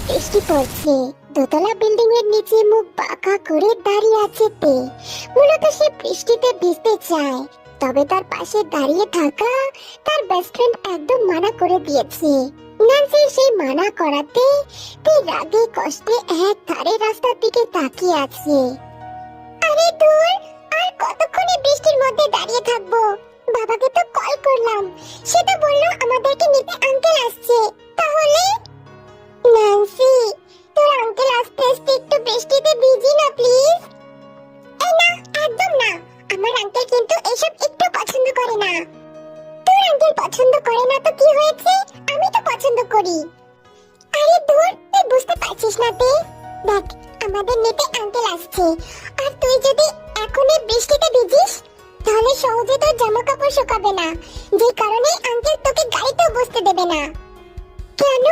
বৃষ্টি পড়ছে। দোতলা বিল্ডিং এর নিচে মুখ বাঁকা করে দাঁড়িয়ে আছে তে। মূলত সে বৃষ্টিতে ভিজতে চায়, তবে তার পাশে দাঁড়িয়ে থাকা তার বেস্ট ফ্রেন্ড একদম মানা করে দিয়েছে। ন্যান্সি সেই মানা করাতে তে রাগে কষ্টে এক ধারে রাস্তার দিকে তাকিয়ে আছে। আরে দূর, আর কতক্ষণে বৃষ্টির মধ্যে দাঁড়িয়ে থাকবো? বাবাকে তো কল করলাম, সে তো বললো আমাদেরকে নিতে আঙ্কেল আসছে। তাহলে ন্যান্সি, তোর আঙ্কেল আসতে আসতে একটু বৃষ্টিতে ভিজি না প্লিজ। এই না, একদম না। আমার আঙ্কেল কিন্তু এসব একটু পছন্দ করে না। তোর আঙ্কেল পছন্দ করে না তো কি হয়েছে? আমি তো পছন্দ করি। আরে দূর, তুই বুঝতে পারছিস না তে? দেখ, আমাদের নিতে আঙ্কেল আসছে, আর তুই যদি এখন এই বৃষ্টিতে ভিজিস তাহলে সহজে তোর জামা কাপড় শুকাবে না, যে কারণে আঙ্কেল তোকে গাড়িতেও বসতে দেবে না। কেন?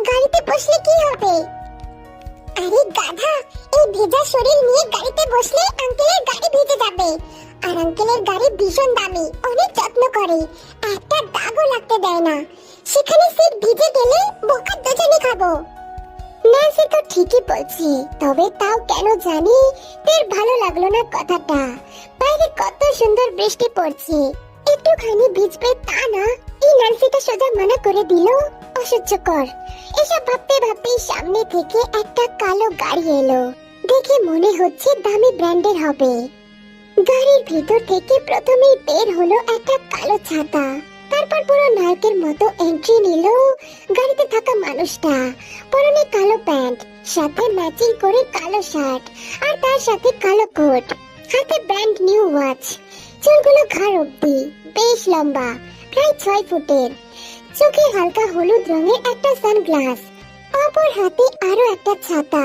গাড়িতে বসলে কি হবে? আরে গাধা, এই ভেজা শরীর নিয়ে গাড়িতে বসলে আঙ্কেলের গাড়ি ভিজে যাবে। আর আঙ্কেলের গাড়ি ভীষণ দামি, অনেক যত্ন করে, একটা দাগও লাগতে দেয় না। সেখানে সিট ভিজে গেলে বোকা দুজনে খাবো। ন্যান্সি তো ঠিকই বলছি, তবে তাও কেন জানি তোর ভালো লাগলো না কথাটা। বাইরে কত সুন্দর বৃষ্টি পড়ছে, একটুখানি ভিজবে তা না, এই ন্যান্সিটা সোজা মানা করে দিল। অসহ্যকর। এসব ভাবতে ভাবতে সামনে থেকে একটা কালো গাড়ি এলো। দেখে মনে হচ্ছে দামি ব্র্যান্ডের হবে। গাড়ির ভিতর থেকে প্রথমেই বের হলো একটা কালো ছাতা। তারপর পুরো নায়কের মতো এন্ট্রি নিল গাড়িতে থাকা মানুষটা। পরনে কালো প্যান্ট, সাথে ম্যাচিং করে কালো শার্ট, আর তার সাথে কালো কোট, হাতে ব্র্যান্ড নিউ ওয়াচ। চুলগুলো ঘাড় অব্দি, বেশ লম্বা, প্রায় 6 ফুটের। চোখে হালকা হলুদ রঙের একটা সানগ্লাস, অপর হাতে আরো একটা ছাতা।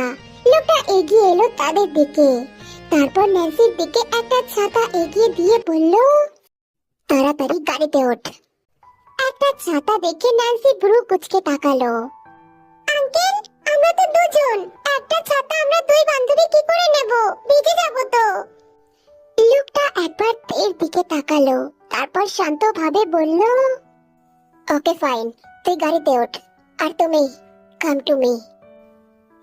লোকটা এগিয়ে এলো তাদের দিকে, তারপর ন্যান্সির দিকে একটা ছাতা এগিয়ে দিয়ে বলল, তাড়াতাড়ি গাড়িতে ওঠ। একটা ছাতা দেখে ন্যান্সি ভ্রু কুঁচকে তাকালো। আঙ্কেল, আমরা তো দুজন, একটা ছাতা আমরা দুই বান্ধবী কি করে নেব? ভিজে যাব তো। লোকটা একবার তের দিকে তাকালো, তারপর শান্তভাবে বলল, ওকে ফাইন, তুই গাড়িতে ওঠ, আর তুমি কাম টু মি।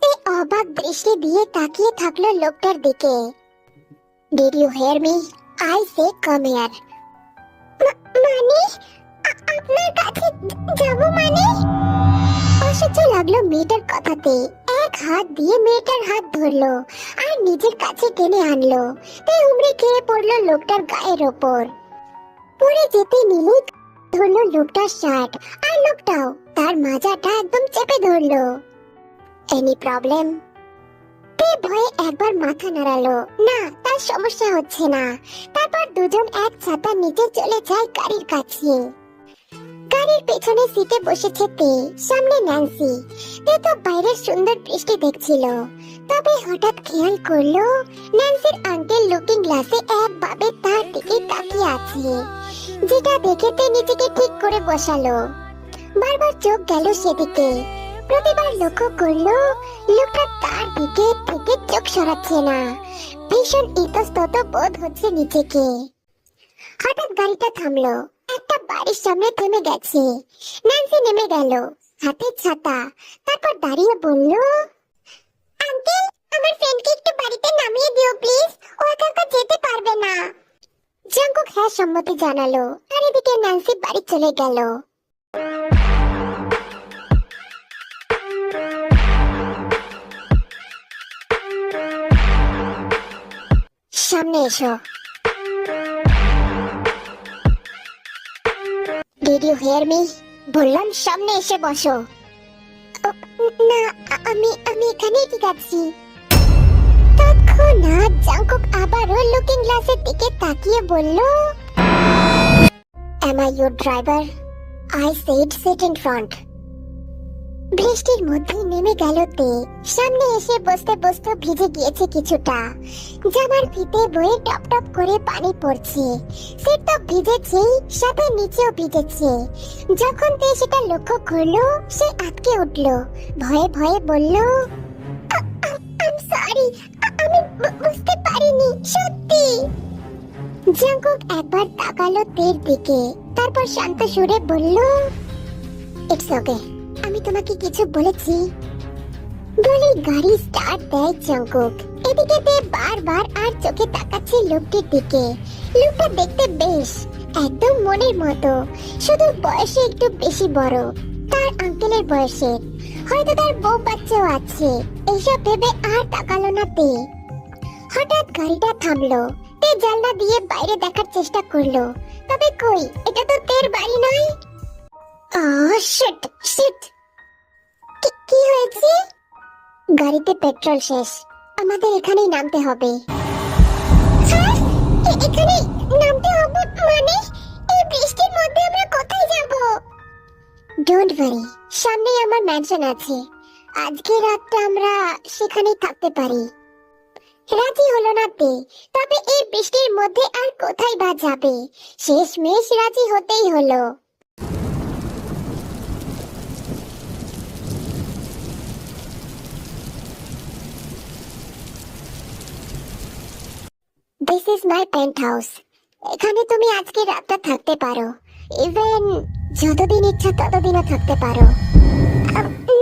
এই অবাক দৃষ্টি দিয়ে তাকিয়ে থাকলো লোকটার দিকে। Did you hear me? I say come here. মানে আপনার কাছে যাব মানে? অসহ্য লাগলো মেয়েটার কথাতে। এক হাত দিয়ে মেয়েটার হাত ধরলো আর নিজের কাছে টেনে আনলো। তাই উমড়ে খেয়ে পড়লো লোকটার গায়ের ওপর। পড়ে যেতে নিলে ধরলো লোকটার শার্ট, আর লোকটাও তার মাজাটা একদম চেপে ধরলো। Any problem? তে ভয়ে একবার মাথা নাড়ালো, না তার সমস্যা হচ্ছে না। তারপর দুজন এক ছাতার নিচে চলে যায় গাড়ির কাছে। গাড়ির পেছনে সিটে বসেছে তে, সামনে ন্যান্সি। তে তো বাইরের সুন্দর বৃষ্টি দেখছিল, তবে হঠাৎ খেয়াল করলো ন্যান্সির আঙ্কেল লুকিং গ্লাসে একভাবে তার দিকে তাকিয়ে আছে, যেটা দেখে তে নিজেকে ঠিক করে বসালো। বারবার চোখ গেল সেদিকে, প্রতিবার লক্ষ্য করলো লোকটা তার দিকে থেকে চোখ সরাচ্ছে না। ভীষণ ইতস্তত বোধ হচ্ছে নিজেকে। হঠাৎ গাড়িটা থামলো, একটা বাড়ির সামনে থেমে গেছে। ন্যান্সি নেমে গেল, হাতে ছাতা। তারপর দাঁড়িয়ে বলল, আঙ্কেল, আমার ফ্রেন্ডকে একটু বাড়িতে নামিয়ে দিও প্লিজ, ও একা একা যেতে পারবে না। জাঙ্কুক হ্যাঁ সম্মতি জানালো, আর এদিকে ন্যান্সি বাড়ি চলে গেল। সামনে এসো। Did you hear me? বললাম সামনে এসে বসো। না, আমি এখানেই ঠিক আছি। তৎক্ষণাৎ জাঙ্কুক আবারও লুকিং গ্লাসের দিকে তাকিয়ে বলল, Am I your driver? I said sit in front. বৃষ্টির মধ্যে নেমে গেল তে। সামনে এসে বসতে বসতে ভিজে গিয়েছে কিছুটা। জামার ফিতে বয়ে টপ টপ করে পানি পড়ছে। সে তো ভিজেছেই, সাথে নিচেও ভিজেছে। যখন তে সেটা লক্ষ্য করলো, সে আটকে উঠলো, ভয়ে ভয়ে বলল, I'm sorry, আমি বুঝতে পারিনি, সত্যি। জাঙ্কুক একবার তাকালো তের দিকে, তারপর শান্ত সুরে বলল, ইটস ওকে, আমি তোমাকে কিছু বলেছি? বলে গাড়ি স্টার্ট দেয় জঙ্কুক। এদিকে তে বারবার আর চোখে তাকাচ্ছে লোকটির দিকে। লোকটা দেখতে বেশ একদম মনের মতো, শুধু বয়সে একটু বেশি বড়, তার আঙ্কেলের বয়সের। হয়তো তার বউ বাচ্চাও আছে। এইসব ভেবে আর তাকালো না তে। হঠাৎ গাড়িটা থামলো। তে জানলা দিয়ে বাইরে দেখার চেষ্টা করলো, তবে কই, এটা তো তের বাড়ি নয়। শিট শিট, কি হয়েছে? গাড়িতে পেট্রোল শেষ, আমাদের এখানেই নামতে হবে। স্যার, এখানে নামতে হবে মানে? এই বৃষ্টির মধ্যে আমরা কোথায় যাব? ডোন্ট ওয়ারি, সামনেই আমার ম্যানশন আছে। আজকে রাতটা আমরা সেখানেই থাকতে পারি। রাজি হলো না তে, তবে এই বৃষ্টির মধ্যে আর কোথায় বা যাবে? শেষমেশ রাজি হতেই হলো। This is my penthouse. এখানে তুমি আজকে রাতটা থাকতে পারো, ইভেন যতদিন ইচ্ছা ততদিনও থাকতে পারো।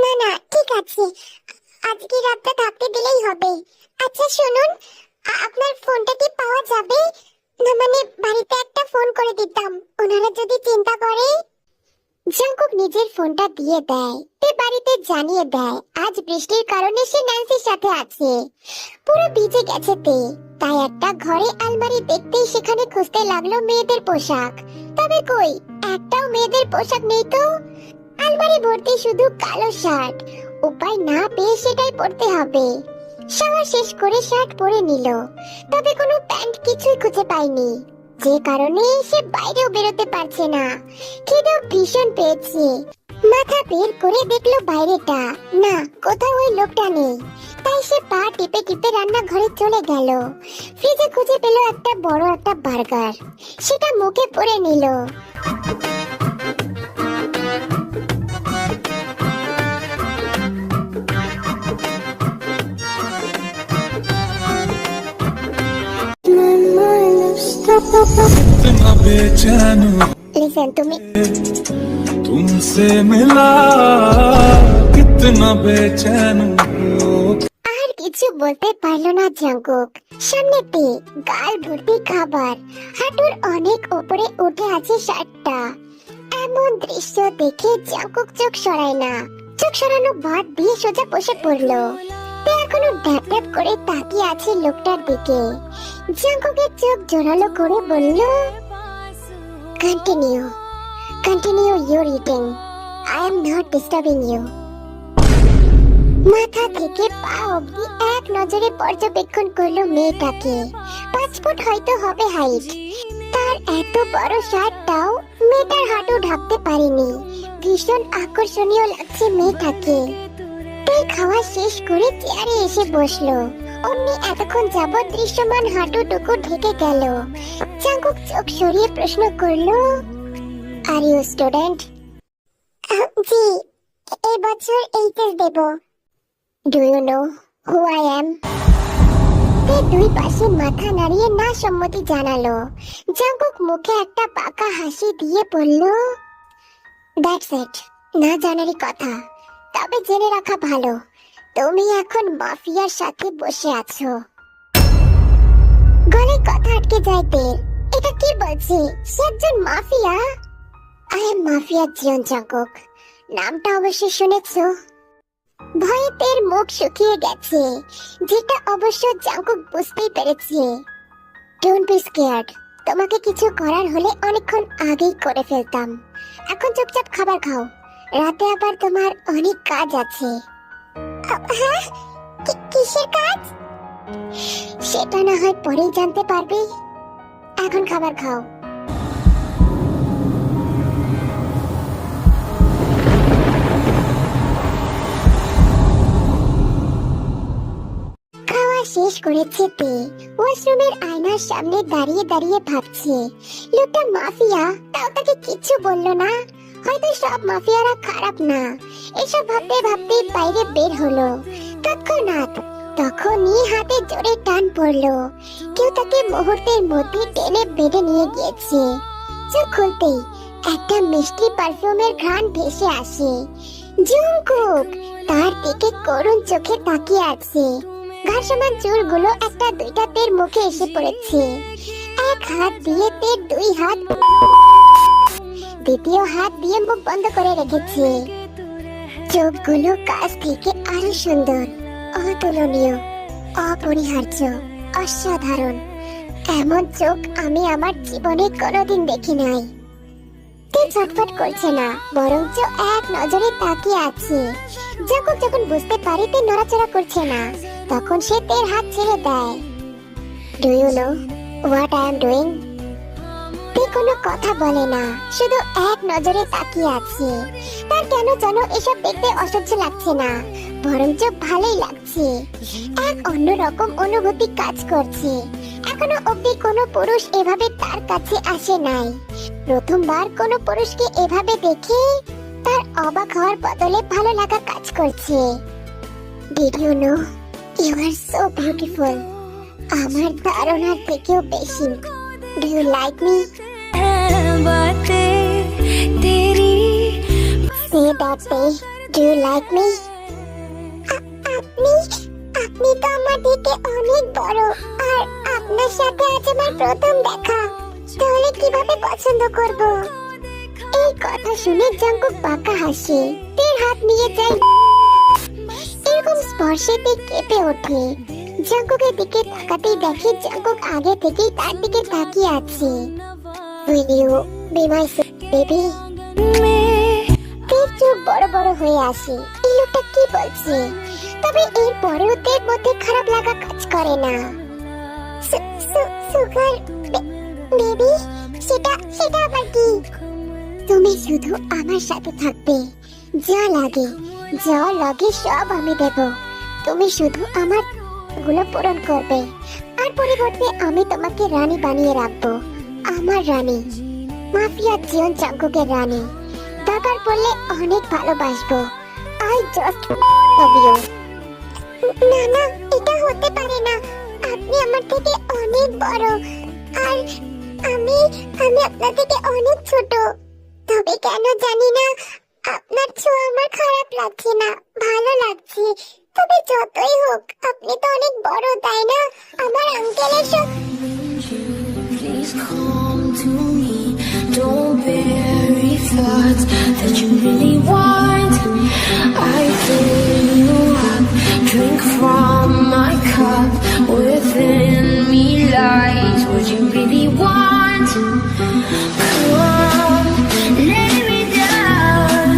না না, ঠিক আছে, আজকে রাতটা থাকতে দিলেই হবে। আচ্ছা শুনুন, আপনার ফোনটা কি পাওয়া যাবে? না মানে বাড়িতে একটা ফোন করে দিতাম, ওনারা যদি চিন্তা করে। জঙ্কুক নিজের ফোনটা দিয়ে দেয়। তে বাড়িতে জানিয়ে দেয় আজ বৃষ্টির কারণে সে ন্যান্সির সাথে আছে। পুরো ভিজে গেছে তে, তাই একটা ঘরে আলমারি দেখতেই সেখানে খুঁজতে লাগলো মেয়েদের পোশাক। তবে কই, একটাও মেয়েদের পোশাক নেই তো। আলমারি ভর্তি শুধু কালো শার্ট। উপায় না পেয়ে সেটাই পরতে হবে। শাওয়ার শেষ করে শার্ট পরে নিল, তবে কোনো প্যান্ট কিছুই খুঁজে পায়নি, যে কারণে সে বাইরেও বেরোতে পারছে না। খিদেও ভীষণ পেয়েছে। মাথা বের করে দেখলো বাইরেটা, না কোথাও ওই লোকটা নেই। তাই সে পা টিপে টিপে রান্নাঘরে চলে গেল। ফ্রিজে খুঁজে পেল একটা বড় একটা বার্গার, সেটা মুখে পুরে নিল। कितना बेचैन লিসেন, তুমি तुमसे मिला, कितना बेचैन हूँ। আর কিছু বলতে পারলো না জঙ্কুক। সামনেতে গাল ভর্তি খাবার, হাঁটুর অনেক উপরে উঠে আছে শার্টটা। এমন দৃশ্য দেখে জঙ্কুক চোখ সরায় না। চোখ সরানো বাদ দিয়ে সোজা বসে পড়লো। তে এখনো ড্যাপ ড্যাপ করে তাকিয়ে আছে লোকটার দিকে। জঙ্কুকের চোখ জোরালো করে বলল, continue continue your eating, I am not disturbing you. মাথা থেকে পা অবধি এক নজরে পর্যবেক্ষণ করলো মেয়েটাকে। 5 ফুট হয়তো হবে হাইট। তার এত বড় শার্টটাও মেয়েটার হাঁটু ঢাকতে পারেনি। ভীষণ আকর্ষণীয় লাগছে মেয়েটাকে। তাই খাওয়া শেষ করে চেয়ারে এসে বসলো। অমনি এতক্ষণ যাবৎ দৃশ্যমান হাঁটুটুকু ঢেকে গেল। জঙ্কুক চোখ সরিয়ে প্রশ্ন করলো, আর ইউ স্টুডেন্ট? জি, এই বছর এইচএস দেব। Do you know who I am? Tae দুই পাশে মাথা নাড়িয়ে না সম্মতি জানালো। জঙ্কুক মুখে একটা পাকা হাসি দিয়ে বলল, দ্যাটস ইট, না জানারই কথা। তবে জেনে রাখা ভালো, তুমি এখন মাফিয়ার সাথে বসে আছো। গলায় কথা আটকে যায় তের। এটা কি বলছে? সে একজন mafia? I am mafia Jeon Jungkook, নামটা অবশ্যই শুনেছো। ভয়ে তের মুখ শুকিয়ে গেছে, যেটা অবশ্য জঙ্কুক বুঝতেই পেরেছে। ডোন্ট বি স্কেয়ার্ড, তোমাকে কিছু করার হলে অনেকক্ষণ আগেই করে ফেলতাম। এখন চুপচাপ খাবার খাও, রাতে আবার তোমার অনেক কাজ আছে। হ্যাঁ, কিসের কাজ? সেটা না হয় পরেই জানতে পারবে, এখন খাবার খাও। শেষ করেছে তে। ওয়াশরুমের আয়নার সামনে দাঁড়িয়ে দাঁড়িয়ে ভাবছে, লোকটা মাফিয়া, তাও তাকে কিচ্ছু বললো না। হয়তো সব মাফিয়ারা খারাপ না। এসব ভাবতে ভাবতে বাইরে বের হলো। তৎক্ষণাৎ তখনই হাতে জোরে টান পড়লো। কেউ তাকে মুহূর্তের মধ্যে টেনে বেঁধে নিয়ে গিয়েছে। চোখ খুলতেই একটা মিষ্টি পারফিউমের ঘ্রাণ ভেসে আসে। জঙ্কুক তার দিকে করুণ চোখে তাকিয়ে আছে। ঘাড় সমান চুলগুলো একটা দুইটাতের মুখে এসে পড়েছে। এক হাত দিয়ে তের দুই হাত, দ্বিতীয় হাত দিয়ে মুখ বন্ধ করে রেখেছে। চোখগুলো কাছ থেকে আরো সুন্দর, অতুলনীয়, অপরিহার্য, অসাধারণ। এমন চোখ আমি আমার জীবনে কোনোদিন দেখি নাই। তে ছটফট করছে না, বরঞ্চ এক নজরে তাকিয়ে আছে। যখন যখন বুঝতে পারে তে নড়াচড়া করছে না, তখন সে তের হাত ছেড়ে দেয়। Do you know what I am doing? Tae কোনো কথা বলে না, শুধু এক নজরে তাকিয়ে আছে। তার কেন যেন এসব দেখতে অসহ্য লাগছে না, বরঞ্চ ভালোই লাগছে। এক অন্যরকম অনুভূতি কাজ করছে। এখনো অবধি কোনো পুরুষ এভাবে তার কাছে আসে নাই। প্রথমবার কোনো পুরুষকে এভাবে দেখে তার অবাক হওয়ার বদলে ভালো লাগা কাজ করছে। Did you know you are so beautiful? আমার ধারণার থেকেও বেশি। Do you like me? Say that day, do you like me? আপনি আপনি তো আমার থেকে অনেক বড়, আর আপনার সাথে আজ আমার প্রথম দেখা। তাহলে কিভাবে পছন্দ করব? এই কথা শুনে জঙ্কুক বাঁকা হাসে। তের হাত নিয়ে যায়। এরকম স্পর্শেতে কেঁপে ওঠে। জঙ্কুকের দিকে তাকাতেই দেখে জঙ্কুক আগে থেকেই তার দিকে তাকিয়ে আছে। Will you be my baby? তের চোখ বড় বড় হয়ে আসে। এই লোকটা কি বলছে? তবে এর পরেও তের মধ্যে খারাপ লাগা কাজ করে না। সুগার বেবি, সেটা আবার কি? তুমি শুধু আমার সাথে থাকবে, যা লাগে সব আমি দেব। তুমি শুধু আমার গুলো পূরণ করবে, আর পরিবর্তে আমি তোমাকে রানী বানিয়ে রাখবো। আমার রানী, মাফিয়া জিয়ন জঙ্কুকের রানী। দরকার পড়লে অনেক ভালোবাসবো। I just love you. না না, এটা হতে পারে না। আপনি আমার থেকে অনেক বড়, আর আমি আপনার থেকে অনেক ছোট। তবে কেন জানি না আপনার ছোঁয়া আমার খারাপ লাগছে না, ভালো লাগছে। তবে যতই হোক, আপনি তো অনেক বড়, তাই না? আমার আঙ্কেলের সব। Please come to me. Don't bury thoughts that you really want. I fill you up, drink from my cup. Within me lies what you really want. Come, lay me down,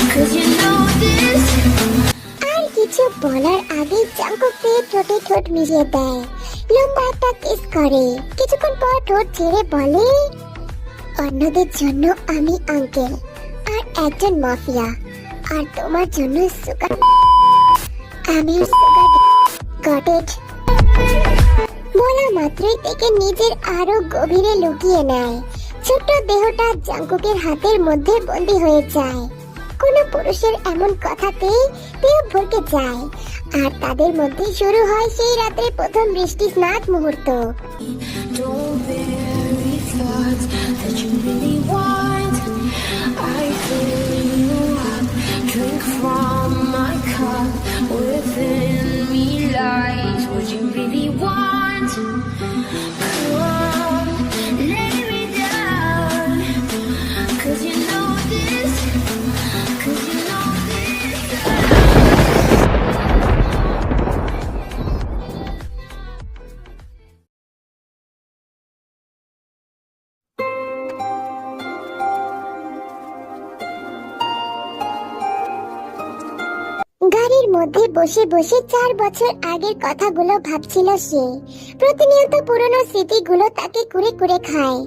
'cause you know this. আর কিছু বলার আগে Jungkook ঠোঁটে ঠোঁট মিশিয়ে দেয়। লম্বা একটা kiss করে। কিছুক্ষণ পর ঠোঁট ছেড়ে বলে, অন্যদের জন্য আমি আঙ্কেল আর একজন মাফিয়া, আর তোমার জন্য সুগার। আমি সুগার গট ইট। বলা মাত্রই থেকে নিজের আরো গভীরে লুকিয়ে নেয়। ছোট্ট দেহটা জঙ্কুকের হাতের মধ্যে বন্দী হয়ে যায়। কোন পুরুষের এমন কথাতে তেও ভরকে যায়, আর তাদের মধ্যে শুরু হয় সেই রাতে প্রথম বৃষ্টি স্নাত মুহূর্ত। Don't bury thoughts that you really want. I fill you up, drink from my cup. Within me lies what you really want. Come, lay me down, 'cause you know this, 'cause you know this. গাড়ির মধ্যে বসে বসে 4 বছর আগের কথাগুলো ভাবছিল সে। প্রতিনিয়ত পুরনো স্মৃতিগুলো তাকে কুরে কুরে খায়।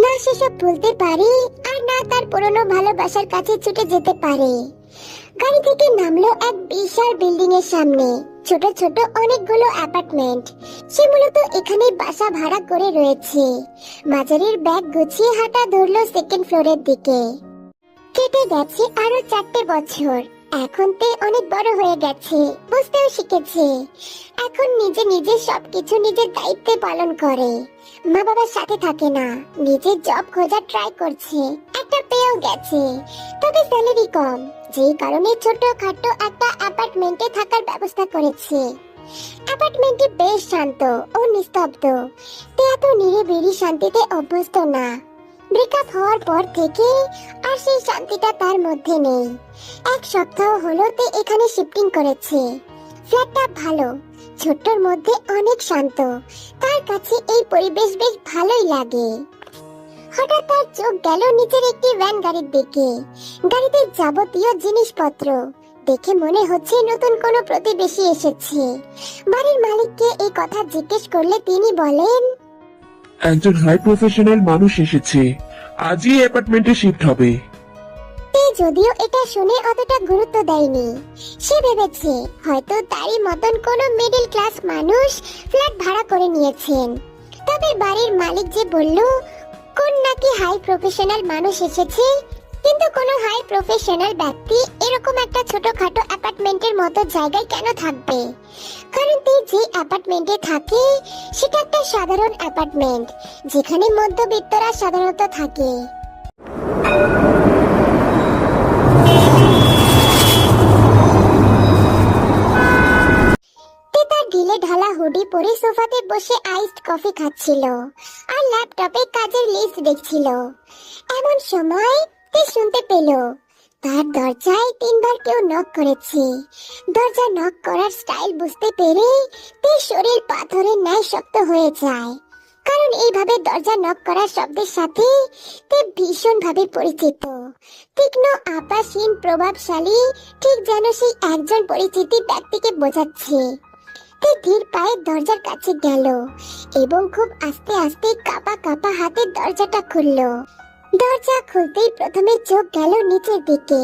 না সেসব ভুলতে পারে, আর না তার পুরনো ভালোবাসার কাছে ছুটে যেতে পারে। গাড়ি থেকে নামলো এক বিশাল বিল্ডিং এর সামনে। ছোট ছোট অনেকগুলো অ্যাপার্টমেন্ট। সে মূলত এখানে বাসা ভাড়া করে রয়েছে। মাজারের ব্যাগ গুছিয়ে হাঁটা ধরলো সেকেন্ড ফ্লোরের দিকে। কেটে গেছে আরো 4টে বছর। এখন তে অনেক বড় হয়ে গেছে, বুঝতেও শিখেছে। এখন নিজে নিজে সবকিছু নিজের দায়িত্বে পালন করে। মা বাবার সাথে থাকে না, নিজের জব খোঁজার ট্রাই করছে। একটা পেয়েও গেছে, তবে স্যালারি কম, যেই কারণে ছোটখাটো একটা অ্যাপার্টমেন্টে থাকার ব্যবস্থা করেছে। অ্যাপার্টমেন্টটি বেশ শান্ত ও নিস্তব্ধ। তে এত নিরিবিলি শান্তিতে অভ্যস্ত না। ব্রেকআপ হওয়ার পর থেকে আর সেই শান্তিটা তার মধ্যে নেই। 1 সপ্তাহ হলো তে এখানে শিফটিং করেছে। ফ্ল্যাটটা ভালো, ছোট্টর মধ্যে অনেক শান্ত। তার কাছে এই পরিবেশ বেশ ভালোই লাগে। হঠাৎ তার চোখ গেল নিচের একটি ভ্যান গাড়ির দিকে। গাড়িতে যাবতীয় জিনিসপত্র দেখে মনে হচ্ছে নতুন কোনো প্রতিবেশী এসেছে। বাড়ির মালিককে এই কথা জিজ্ঞেস করলে তিনি বলেন, একজন হাই প্রফেশনাল মানুষ এসেছে, আজই অ্যাপার্টমেন্টে শিফট হবে। তে যদিও এটা শুনে অতটা গুরুত্ব দেয়নি। সে ভেবেছে হয়তো তারই মতন কোনো মিডল ক্লাস মানুষ ফ্ল্যাট ভাড়া করে নিয়েছেন। তবে বাড়ির মালিক যে বলল কোন নাকি হাই প্রফেশনাল মানুষ এসেছে, কিন্তু কোনো হাই প্রফেশনাল ব্যক্তি এরকম একটা ছোটখাটো অ্যাপার্টমেন্টের মতো জায়গায় কেন থাকবে? কারণ তে যে অ্যাপার্টমেন্টে থাকে সেটা একটা সাধারণ অ্যাপার্টমেন্ট, যেখানে মধ্যবিত্তরা সাধারণত থাকে। তার ঢিলে ঢালা হুডি পরে সোফাতে বসে আইসড কফি খাচ্ছিল আর ল্যাপটপে কাজের লিস্ট দেখছিল। এমন সময় তে শুনতে পেল তার দরজায় 3 বার কেউ নক করেছে। দরজা নক করার স্টাইল বুঝতে পেরে তে শরীর পাথরের ন্যায় শক্ত হয়ে যায়। কারণ এইভাবে দরজা নক করার শব্দের সাথে তে ভীষণ ভাবে পরিচিত। তীক্ষ্ণ আপাসহীন প্রভাবশালী, ঠিক যেন সেই একজন পরিচিত ব্যক্তিকে বোঝাচ্ছে। তে ধীর পায়ে দরজার কাছে গেল এবং খুব আস্তে আস্তে কাঁপা কাঁপা হাতে দরজাটা খুলল। দরজা খুলতেই প্রথমে চোখ গেল নিচের দিকে।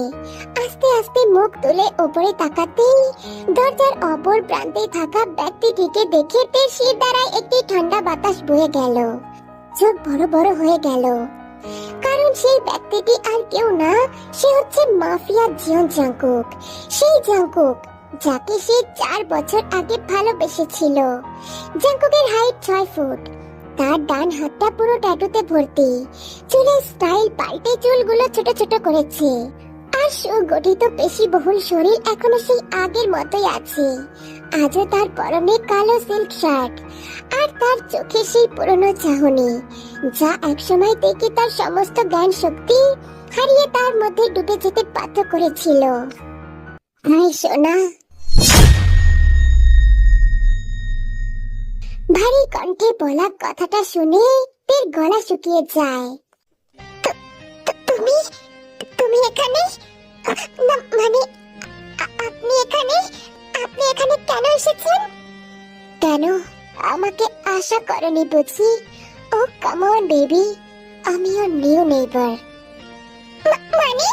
আস্তে আস্তে মুখ তুলে উপরে তাকাতেই দরজার অপর প্রান্তে থাকা ব্যক্তিটিকে দেখে তে শির দ্বারায় একটি ঠান্ডা বাতাস বয়ে গেল। চোখ বড় বড় হয়ে গেল, কারণ সেই ব্যক্তিটি আর কেউ না, সে হচ্ছে মাফিয়া জিয়ন জাংকুক। সেই জাংকুক যাকে সে 4 বছর আগে ভালোবেসেছিল। জাংকুকের হাইট 6 ফুট। তার ডান হাতটা পুরো ট্যাটুতে ভর্তি। চুলের স্টাইল পাল্টে চুলগুলো ছোট ছোট করেছে। আর সুগঠিত পেশিবহুল শরীর এখনো সেই আগের মতোই আছে। আজও তার পরনে কালো সিল্ক শার্ট আর তার চোখে সেই পুরনো চাহনি, যা একসময় থেকে তার সমস্ত জ্ঞান শক্তি হারিয়ে তার মধ্যে ডুবে যেতে বাধ্য করেছিল। হাই সোনা। ভারী কণ্ঠে বলা কথাটা শুনে তের গলা শুকিয়ে যায়। তুমি তুমি এখানে? না মানে আপনি এখানে? আপনি এখানে কেন এসেছেন? কেন আমাকে আশা করনি বুঝি? ও কাম অন বেবি, আমি ওর নিউ নেইবার। মানে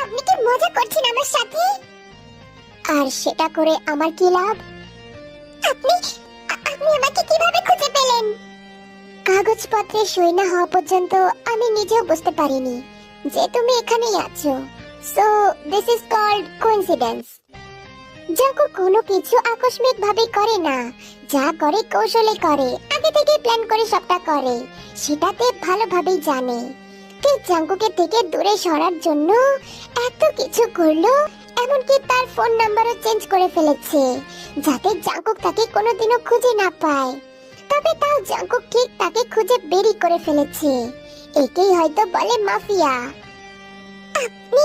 আপনি কি মজা করছেন আমার সাথে? আর সেটা করে আমার কি লাভ? আপনি আপনি আমাকে কিভাবে খুঁজে পেলেন? কাগজপত্রে সই না হওয়া পর্যন্ত আমি নিজেও বুঝতে পারিনি যে তুমি এখানেই আছো। So this is called coincidence. Jungkook কোনো কিছু আকস্মিক ভাবে করে না, যা করে কৌশলে করে, আগে থেকে প্ল্যান করে সবটা করে, সেটাতে ভালোভাবেই জানে। ঠিক জাংকুকের থেকে দূরে সরার জন্য এত কিছু করলো, এমনকি তার ফোন নাম্বারও চেঞ্জ করে ফেলেছে যাতে জাংকুক তাকে কোনোদিনও খুঁজে না পায়। তবে তাও জাংকুক ঠিক তাকে খুঁজে বেরি করে ফেলেছে। একেই হয়তো বলে মাফিয়া। আপনি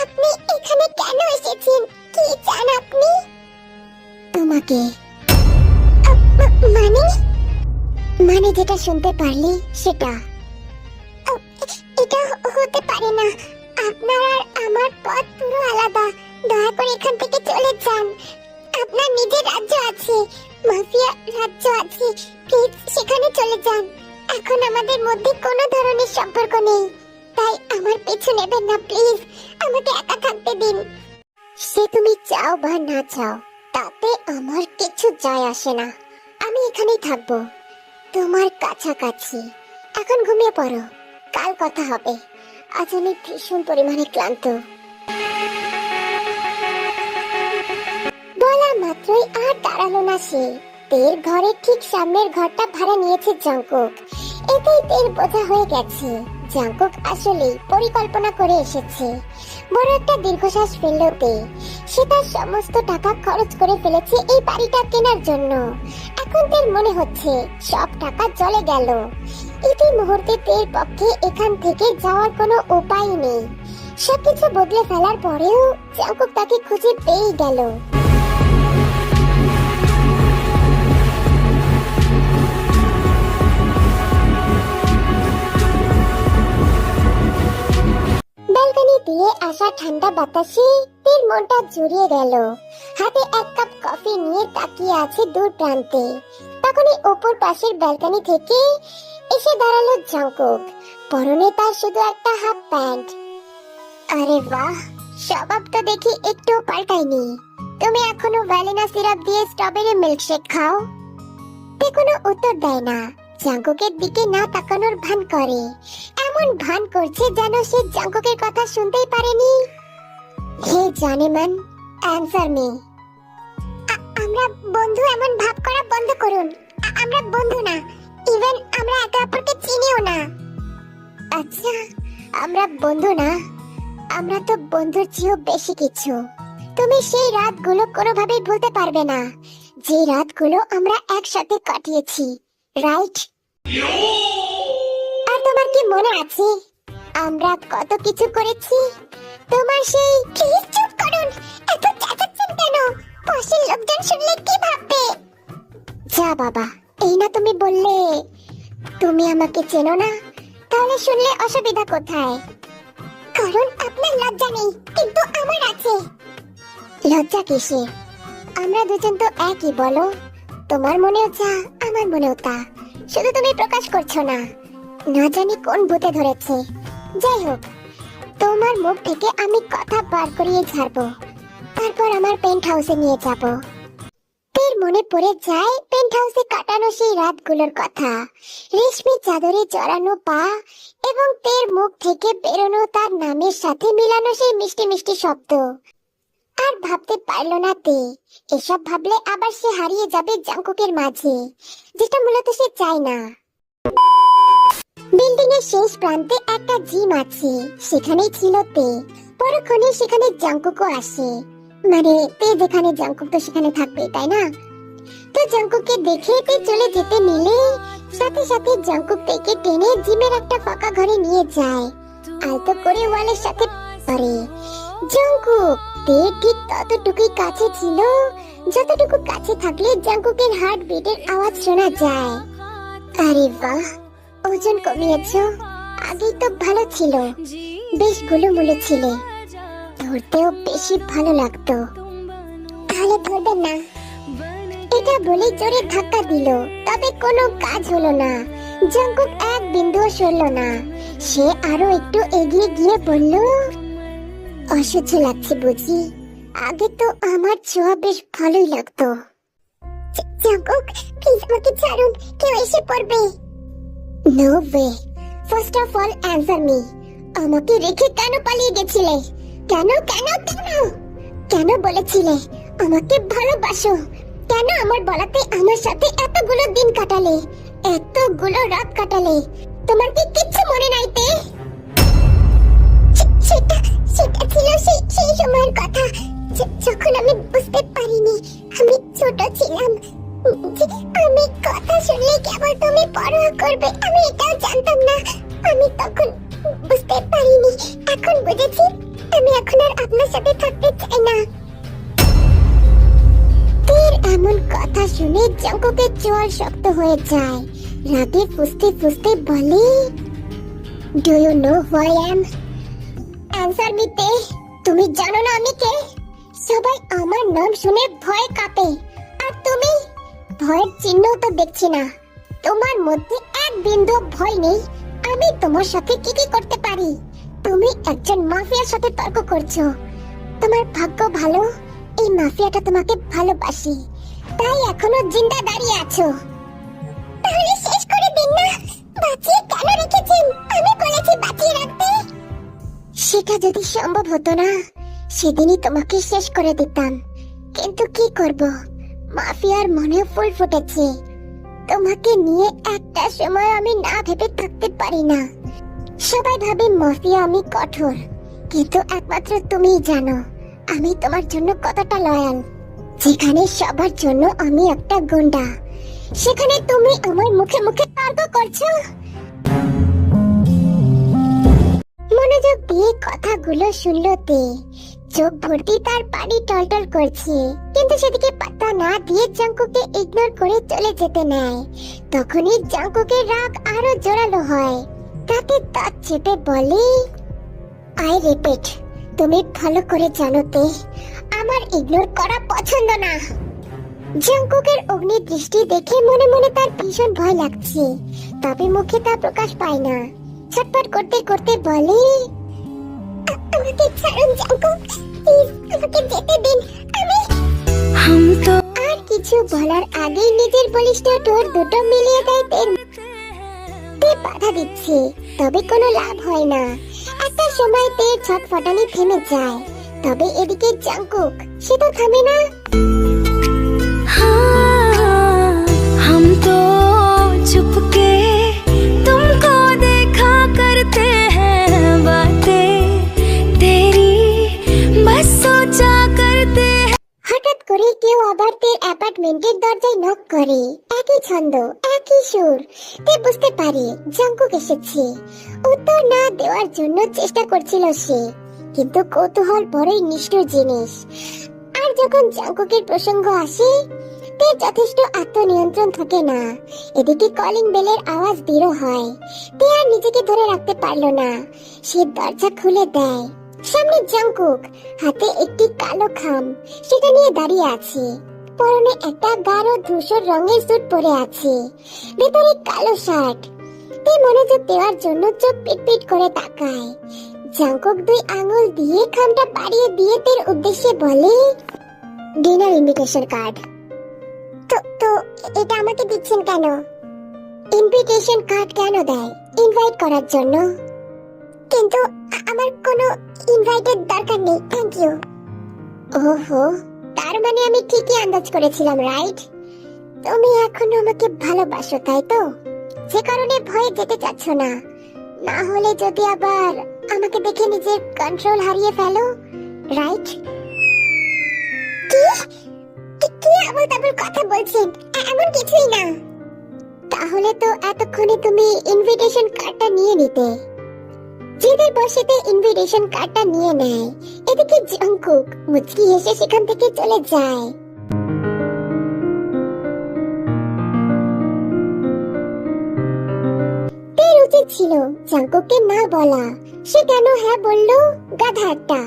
আপনি এখানে কেন এসেছেন? কি চান আপনি? তোমাকে। মানে মানে যেটা শুনতে পারলি সেটা। এটা হতে পারে না। আপনার আর আমার পথ পুরো আলাদা। দয়া করে এখান থেকে চলে যান। আপনার নিজের রাজ্য আছে, মাফিয়া রাজ্য আছে, প্লিজ সেখানে চলে যান। এখন আমাদের মধ্যে কোনো ধরনের সম্পর্ক নেই, তাই আমার পিছু নেবেন না প্লিজ। আমাকে একা থাকতে দিন। সে তুমি চাও বা না চাও তাতে আমার কিছু যায় আসে না। আমি এখানেই থাকবো, তোমার কাছাকাছি। এখন ঘুমিয়ে পড়ো, কাল কথা হবে। আজ আমি ভীষণ পরিমাণে ক্লান্ত। বলা মাত্রই আর দাঁড়ালো না সে। তের ঘরের ঠিক সামনের ঘরটা ভাড়া নিয়েছে জাংকুক। এতেই তের বোঝা হয়ে গেছে জাঙ্কুক আসলেই পরিকল্পনা করে এসেছে। বড় একটা দীর্ঘশ্বাস ফেলল তে। সে তার সমস্ত টাকা খরচ করে ফেলেছে এই বাড়িটা কেনার জন্য। এখন তার মনে হচ্ছে সব টাকা চলে গেল। এই মুহূর্তে তের পক্ষে এখান থেকে যাওয়ার কোনো উপায় নেই। সবকিছু বদলে ফেলার পরেও জাঙ্কুক তাকে খুঁজে পেয়ে গেল। ব্যালকনি দিয়ে আসা ঠান্ডা বাতাসে তের মনটা জুড়িয়ে গেল। হাতে এক কাপ কফি নিয়ে তাকিয়ে আছে দূর প্রান্তে। তখনই ওপর পাশের ব্যালকনি থেকে এসে দাঁড়ালো জাঙ্কুক। পরনে তার শুধু একটা হাফ প্যান্ট। আরে বাহ, স্বভাব তো দেখি একটু পাল্টায়নি। তুমি এখনো ভ্যানিলা সিরাপ দিয়ে স্ট্রবেরি মিল্কশেক খাও? তে কোনো উত্তর দেয় না। জাঙ্কুকের দিকে না তাকানোর ভান করে। এমন ভান করছে যেন সে জাঙ্কুকের কথা শুনতেই পারেনি। হে জানেমান, অ্যানসার মি। আমরা বন্ধু এমন ভাব করা বন্ধ করুন। আমরা বন্ধু না, ইভেন আমরা একে অপরকে চিনিও না। আচ্ছা, আমরা বন্ধু না? আমরা তো বন্ধুর চেয়েও বেশি কিছু। তুমি সেই রাতগুলো কোনোভাবেই ভুলতে পারবে না, যে রাতগুলো আমরা একসাথে কাটিয়েছি, রাইট? আর তোমার কি মনে আছে আমরা কত কিছু করেছি? তোমার সেই... প্লিজ চুপ করুন, এত চেঁচাচ্ছেন কেন? পাশের লোকজন শুনলে কি ভাববে? যা বাবা, এই না তুমি বললে তুমি আমাকে চেনো না, তাহলে শুনলে অসুবিধা কোথায়? কারণ আপনার লজ্জা নেই, কিন্তু আমার আছে। লজ্জা কিসে? আমরা দুজন তো একই, বলো। তোমার মনেও যা, আমার মনেও তা, শুধু তুমি প্রকাশ করছো না। না জানি কোন ভূতে ধরেছে। যাই হোক, তোমার মুখ থেকে আমি কথা বার করিয়ে ছাড়বো, তারপর আমার পেন্ট হাউসে নিয়ে যাব। তের মনে পড়ে যায় পেন্ট হাউসে কাটানো সেই রাতগুলোর কথা। রেশমি চাদরে জড়ানো পা এবং তের মুখ থেকে বেরোনো তার নামের সাথে মিলানো সেই মিষ্টি মিষ্টি শব্দ। আর ভাবতে পারল না তে, এসব ভাবলে আবার সে হারিয়ে যাবে জাঙ্কুকের মাঝে, যেটা মূলত সে চায় না। বিল্ডিং এর শেষ প্রান্তে একটা জিম আছে, সেখানেই ছিল তে। পরক্ষণে সেখানে জাঙ্কুকও আসে। মানে তে যেখানে, জাঙ্কুক তো সেখানে থাকবে, তাই না? তো জাঙ্কুককে দেখে তে চলে যেতে নিলে সাথে সাথে জাঙ্কুক তেকে টেনে জিমের একটা ফাঁকা ঘরে নিয়ে যায়। আলতো করে ওয়ালের সাথে পড়ে। জাঙ্কুক তে ঠিক ততটুকুই কাছে ছিল যতটুকু কাছে থাকলে জাঙ্কুকের হার্ট বিটের আওয়াজ শোনা যায়। আরে বাহ, ওজন কমিয়েছো? আগেই তো ভালো ছিল, বেশ গোলুমুলু ছিলে, ধরতেও বেশি ভালো লাগতো। তাহলে ধরবেন না? এটা বলে জোরে ধাক্কা দিল, তবে কোনো কাজ হলো না। জাঙ্কুক এক বিন্দুও সরল না। সে আরো একটু এগিয়ে গিয়ে বলল, অসহ্য লাগছে বুঝি? আগে তো আমার ছোঁয়া বেশ ভালোই লাগতো। জাঙ্কুক, প্লিজ আমাকে ছাড়ুন, কেউ এসে পড়বে। No way. First of all answer me. আমাকে রেখে কেন পালিয়ে গেছিলে? কেন কেন কেন কেন বলেছিলে আমাকে ভালোবাসো? কেন আমার বলাতে আমার সাথে এতগুলো দিন কাটালে, এতগুলো রাত কাটালে? তোমার কি কিচ্ছু মনে নাই তে? সেটা সেটা ছিল সেই সময়ের কথা, যখন আমি বুঝতে পারিনি, আমি ছোট ছিলাম। আমি কথা শুনলে কেবল তুমি পরোয়া করবে, আমি এটাও জানতাম না। আমি তখন বুঝতে পারিনি, এখন বুঝেছি। আমি এখন আর আপনার সাথে থাকতে চাই না। তের এমন কথা শুনে জাঙ্কুকের চোয়াল শক্ত হয়ে যায়। রাগে ফুঁসতে ফুঁসতে বলে, do you know who I am? Answer me Tae. তুমি জানো না আমি কে? সবাই আমার নাম শুনে ভয় কাঁপে, আর তুমি? ভয়ের চিহ্ন তো দেখছি না তোমার মধ্যে, এক বিন্দু ভয় নেই। আমি তোমার সাথে কি কি করতে পারি? তুমি একজন মাফিয়ার সাথে তর্ক করছো। তোমার ভাগ্য ভালো, এই মাফিয়াটা তোমাকে ভালোবাসে, তাই এখনো জিন্দা দাঁড়িয়ে আছো। তাহলে শেষ করে দিন না, বাঁচিয়ে কেন রেখেছেন? আমি বলেছি বাঁচিয়ে রাখতে। সেটা যদি সম্ভব হতো না, সেদিনই তোমাকে শেষ করে দিতাম। কিন্তু কি করব, মাফিয়ার মনে ফুল ফুটেছে। তোমাকে নিয়ে একটা সময় আমি না ভেবে থাকতে পারি না। সবাই ভাবে মাফিয়া আমি কঠোর, কিন্তু একমাত্র তুমিই জানো আমি তোমার জন্য কতটা লয়াল। যেখানে সবার জন্য আমি একটা গুন্ডা, সেখানে তুমি আমার মুখে মুখে তর্ক করছো। মনোযোগ দিয়ে কথাগুলো শুনলো তে। চোখ ভর্তি তার পানি টলটল করছে, কিন্তু সেদিকে পাত্তা না দিয়ে জাঙ্কুকে ইগনোর করে চলে যেতে নেয়। তখনই জাঙ্কুকের রাগ আরো জোরালো হয়। তাতে দাঁত চেপে বলে, আই রিপিট, তুমি ভালো করে জানো তে আমার ইগনোর করা পছন্দ না। জাঙ্কুকের অগ্নি দৃষ্টি দেখে মনে মনে তার ভীষণ ভয় লাগছে, তবে মুখে তা প্রকাশ পায় না। ছটফট করতে করতে বলে, আমাকে ছাড়ুন জাঙ্কুক, প্লিজ আমাকে যেতে দিন। আমি हम तो আর কিছু বলার আগেই নিজের বলিষ্ঠ ঠোঁট দুটো মিলিয়ে দেয় তের। তে বাধা দিচ্ছে, তবে কোনো লাভ হয় না। একটা সময় তের ছটফটানি থেমে যায়, তবে এদিকে জাঙ্কুক সে তো থামে না। हाँ, हम तो चुपके तुमको देखा करते हैं, बातें तेरी बस सोचा करते हैं। হঠাৎ করে কেউ আবার তের অ্যাপার্টমেন্টের দরজায় নক করে। একই ছন্দ, একই সুর। তে বুঝতে পারে জাঙ্কুক এসেছে। উত্তর না দেওয়ার জন্য চেষ্টা করছিল সে, কিন্তু কৌতূহল বড়ই নিষ্ঠুর জিনিস। আর যখন জাঙ্কুকের প্রসঙ্গ আসে, তের যথেষ্ট আত্মনিয়ন্ত্রণ থাকে না। এদিকে কলিং বেলের আওয়াজ দৃঢ় হয়। তে আর নিজেকে ধরে রাখতে পারলো না, সে দরজা খুলে দেয়। সামনে জাঙ্কুক, হাতে একটি কালো খাম, সেটা নিয়ে দাঁড়িয়ে আছে। পরনে একটা গাঢ় ধূসর রঙের স্যুট পরে আছে, ভেতরে কালো শার্ট। তে মনোযোগ দেওয়ার জন্য চোখ পিটপিট করে তাকায়। জাঙ্কুক দুই আঙুল দিয়ে খামটা বাড়িয়ে দিয়ে তের উদ্দেশ্যে বলে, ডিনার ইনভিটেশন কার্ড। তো তো এটা আমাকে দিচ্ছেন কেন? ইনভিটেশন কার্ড কেন দেয়? ইনভাইট করার জন্য। কিন্তু আমার কোনো ইনভাইটের দরকার নেই, থ্যাংক ইউ। ওহো, তার মানে আমি ঠিকই আন্দাজ করেছিলাম, রাইট? তুমি এখনো আমাকে ভালোবাসো, তাই তো? যে কারণে ভয়ে যেতে চাচ্ছ না। না হলে যদি আবার আমাকে দেখে নিজের কন্ট্রোল হারিয়ে ফেলো, রাইট? কি কি আবার তারপর কথা বলছেন? এমন কিছুই না। তাহলে তো এতক্ষণে তুমি ইনভিটেশন কার্ডটা নিয়ে নিতে। জেদের বসেতে ইনভিটেশন কার্ডটা নিয়ে নেয়। এদিকে জাঙ্কুক মুচকি হেসে সেখান থেকে চলে যায়। তের উচিত ছিল জাঙ্কুককে না বলা। সে কেন হ্যাঁ বললো? গাধা একটা।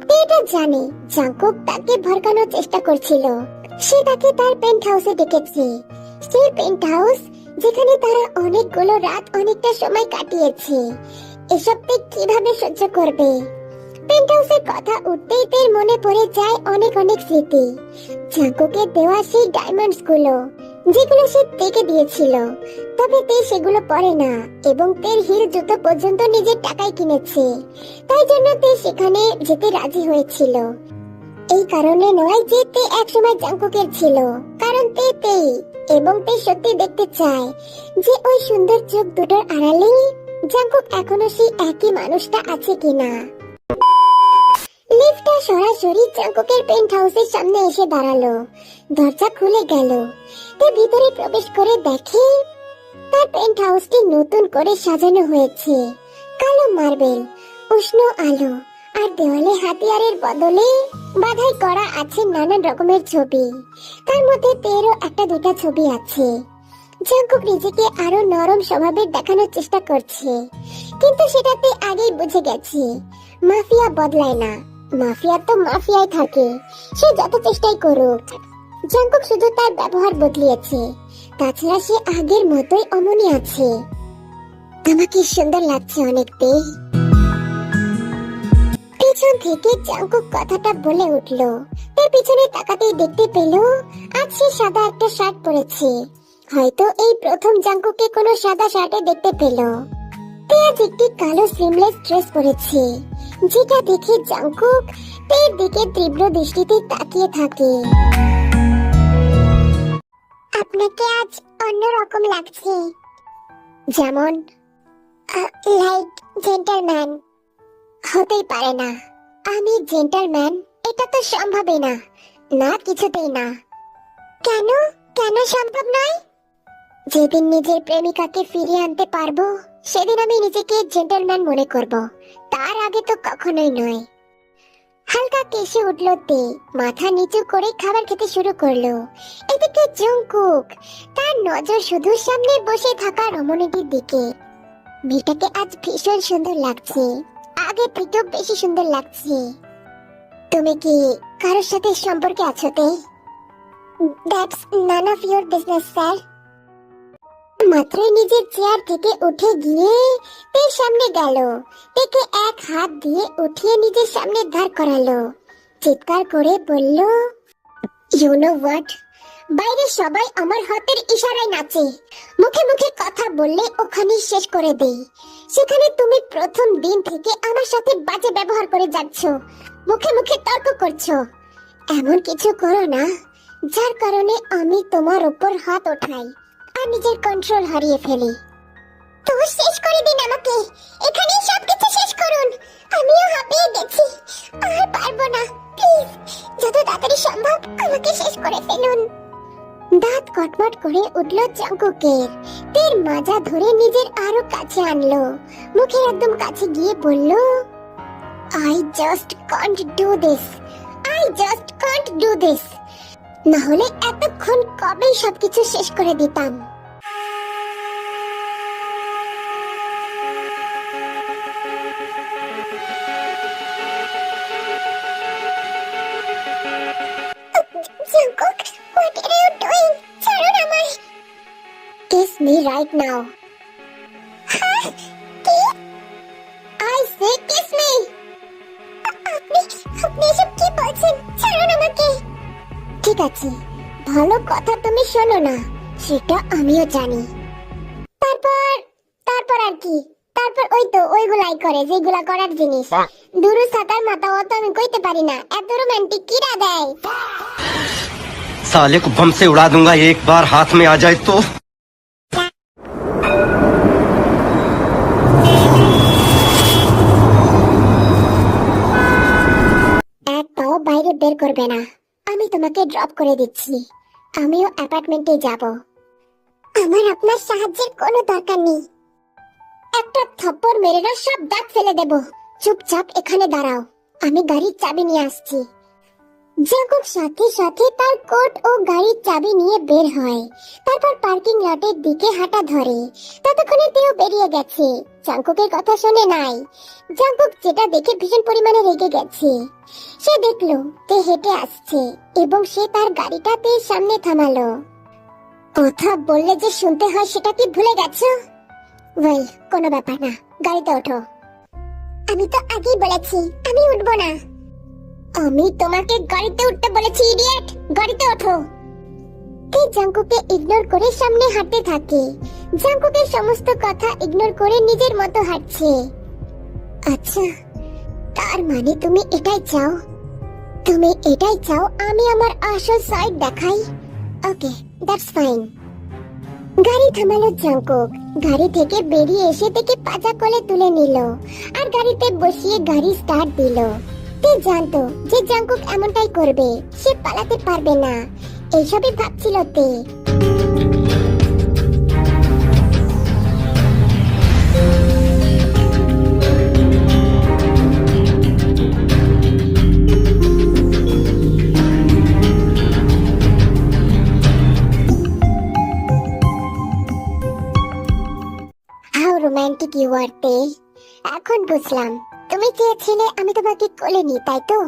তে এটা জানে জাঙ্কুক তাকে ভরকানোর চেষ্টা করছিল। সে তাকে তার পেন্ট হাউসে ডেকেছে। সেই পেন্ট হাউস যেখানে তারা অনেকগুলো রাত অনেকটা সময় কাটিয়েছে। এসব তে কিভাবে সহ্য করবে? পেন্ট হাউসের কথা উঠতেই তের মনে পড়ে যায় অনেক অনেক স্মৃতি। জাঙ্কুকের দেওয়া সেই ডায়মন্ডস গুলো, যেগুলো সে তেকে দিয়েছিল। তবে তে সেগুলো পরে না, এবং তের হিল জুতো পর্যন্ত নিজের টাকায় কিনেছে। তাই জন্য তে সেখানে যেতে রাজি হয়েছিল। এই কারণে নয় যে তে একসময় জাঙ্কুকের ছিল, কারণ তে এবং তে সত্যি দেখতে চায় যে ওই সুন্দর চোখ দুটোর আড়ালে জাঙ্কুক এখনো সেই একই মানুষটা আছে কিনা। লিফটটা সরাসরি জাঙ্কুকের পেন্ট হাউসের সামনে এসে দাঁড়ালো। দরজা খুলে গেল। তে ভিতরে প্রবেশ করে দেখে তার পেন্ট হাউসটি নতুন করে সাজানো হয়েছে। কালো মার্বেল, উষ্ণ আলো, আর দেওয়ালে হাতিয়ারের বদলে বাধাই করা আছে নানান রকমের ছবি। তার মধ্যে তেরও একটা দুটা ছবি আছে। জাঙ্কুক নিজেকে আরো নরম স্বভাবের দেখানোর চেষ্টা করছে, কিন্তু সেটাতে আগেই বুঝে গেছে মাফিয়া বদলায় না। মাফিয়া তো মাফিয়াই থাকে, সে যত চেষ্টাই করুক। জাঙ্কুক শুধু তার ব্যবহার বদলিয়েছে, তাছাড়া সে আগের মতোই অমনি আছে। তোমাকে সুন্দর লাগছে অনেক। পিছন থেকে জাঙ্কুক কথাটা বলে উঠলো। তার পিছনে তাকাতেই দেখতে পেল আজ সে সাদা একটা শার্ট পরেছে। হয়তো এই প্রথম জাঙ্কুককে কোনো সাদা শার্টে দেখতে পেল। তে আজ একটি কালো স্লিমলেস ড্রেস পরেছে, যেটা দেখে জাঙ্কুক তের দিকে তীব্র দৃষ্টিতে তাকিয়ে থাকে। আপনাকে আজ অন্যরকম লাগছে। যেমন লাইক জেন্টলম্যান হতেই পারে না। আমি জেন্টলম্যান এটা তো সম্ভবই না, না কিছুতেই না। কেন কেন সম্ভব নয়? যেদিন নিজের প্রেমিকাকে ফিরিয়ে আনতে পারবো সেদিন আমি নিজেকে জেন্টলম্যান মনে করব, তার আগে তো কখনোই নয়। হালকা কেসে উঠল তে, মাথা নিচু করে খাবার খেতে শুরু করলো। এদিকে জংকুক, তার নজর শুধু সামনে বসে থাকা রমণীটির দিকে। মেয়েটাকে আজ ভীষণ সুন্দর লাগছে, আগে থেকেও বেশি সুন্দর লাগছে। তুমি কি কারোর সাথে সম্পর্কে আছো তে? That's none of your business sir. মাত্রই নিজের চেয়ার থেকে উঠে গিয়ে তের সামনে গেল, তেকে এক হাত দিয়ে উঠিয়ে নিজের সামনে দাঁড় করালো। চিৎকার করে বলল, ইউ নো হোয়াট, বাইরে সবাই আমার হাতের ইশারায় নাচে, মুখে মুখে কথা বললে ওখানে শেষ করে দেই। সেখানে তুমি প্রথম দিন থেকে আমার সাথে বাজে ব্যবহার করে যাচ্ছ, মুখে মুখে তর্ক করছো। এমন কিছু করো না যার কারণে আমি তোমার উপর হাত ওঠাই আর নিজের কন্ট্রোল হারিয়ে ফেলি। তো শেষ করে দিন আমাকে, এখানেই সবকিছু শেষ করুন। আমিও হাঁপিয়ে গেছি, আর পারবো না। প্লিজ যত তাড়াতাড়ি সম্ভব আমাকে শেষ করে ফেলুন। দাঁত কটমট করে উঠল জংকুকের। তের মাজা ধরে নিজের আরো কাছে আনলো, মুখের একদম কাছে গিয়ে বলল, I just can't do this, I just can't do this. না হলে এতক্ষণ কবেই সবকিছু শেষ করে দিতাম। Jungkook, what are you doing? ছাড়ুন আমায়। Kiss me right now. হ্যাঁ, কি? I say kiss me. আপনি এসব কি বলছেন? ছাড়ুন আমাকে। ঠিক আছে, ভালো কথা তুমি শোনো না, সেটা আমিও জানি। তারপর আর কি? তারপর ওই তো ওইগুলাই করে যেগুলা করার জিনিস। দুরু সাতার মাথা অত আমি কইতে পারি না, এত রোমান্টিক কিরা দেয়। साले को बम से उड़ा दूंगा एक बार हाथ में आ जाए तो। এক পাও বাইরে বের করবে না, আমি তোমাকে ড্রপ করে দিচ্ছি। আমিও অ্যাপার্টমেন্টে যাব। আমার আপনার সাহায্যের কোনো দরকার নেই। একটা থাপ্পড় মেরে না সব দাঁত ফেলে দেব। চুপচাপ এখানে দাঁড়াও, আমি গাড়ির চাবি নিয়ে আসছি। জংকুক সাথে সাথে তার কোট ও গাড়ির চাবি নিয়ে বের হয়, তারপর পার্কিং লটের দিকে হাঁটা ধরে। ততক্ষণে তেও বেরিয়ে গেছে, জংকুকের কথা শুনে নাই। জংকুক যেটা দেখে ভীষণ পরিমাণে রেগে গেছে। সে দেখলো তে হেঁটে আসছে এবং সে তার গাড়িটা তের সামনে থামালো। কথা বললে যে শুনতে হয় সেটা কি ভুলে গেছো? ওয়েল, কোনো ব্যাপার না, গাড়িতে ওঠো। আমি তো আগেই বলেছি আমি উঠবো না। আমি তোমাকে গাড়িতে উঠতে বলেছি, ইডিয়েট, গাড়িতে ওঠো। তে জংকুককে ইগনোর করে সামনে হাঁটতে থাকে। জংকুকের সমস্ত কথা ইগনোর করে নিজের মতো হাঁটছে। আচ্ছা, তার মানে তুমি এটাই চাও? তুমি এটাই চাও আমি আমার আসল সাইড দেখাই? ওকে, দ্যাটস ফাইন। গাড়ি থামালো জংকুক। গাড়ি থেকে বেরিয়ে এসে থেকে পাজা কোলে তুলে নিল আর গাড়িতে বসিয়ে গাড়ি স্টার্ট দিল। তে জানতো যে জংকুক এমনটাই করবে, সে পালাতে পারবে না, এইসবই ভাবছিল তে। হাউ রোমান্টিক ইউ আর তে। এখন বুঝলাম তুমি চেয়েছিলে আমি তোমাকে কোলে নিই, তাই তো?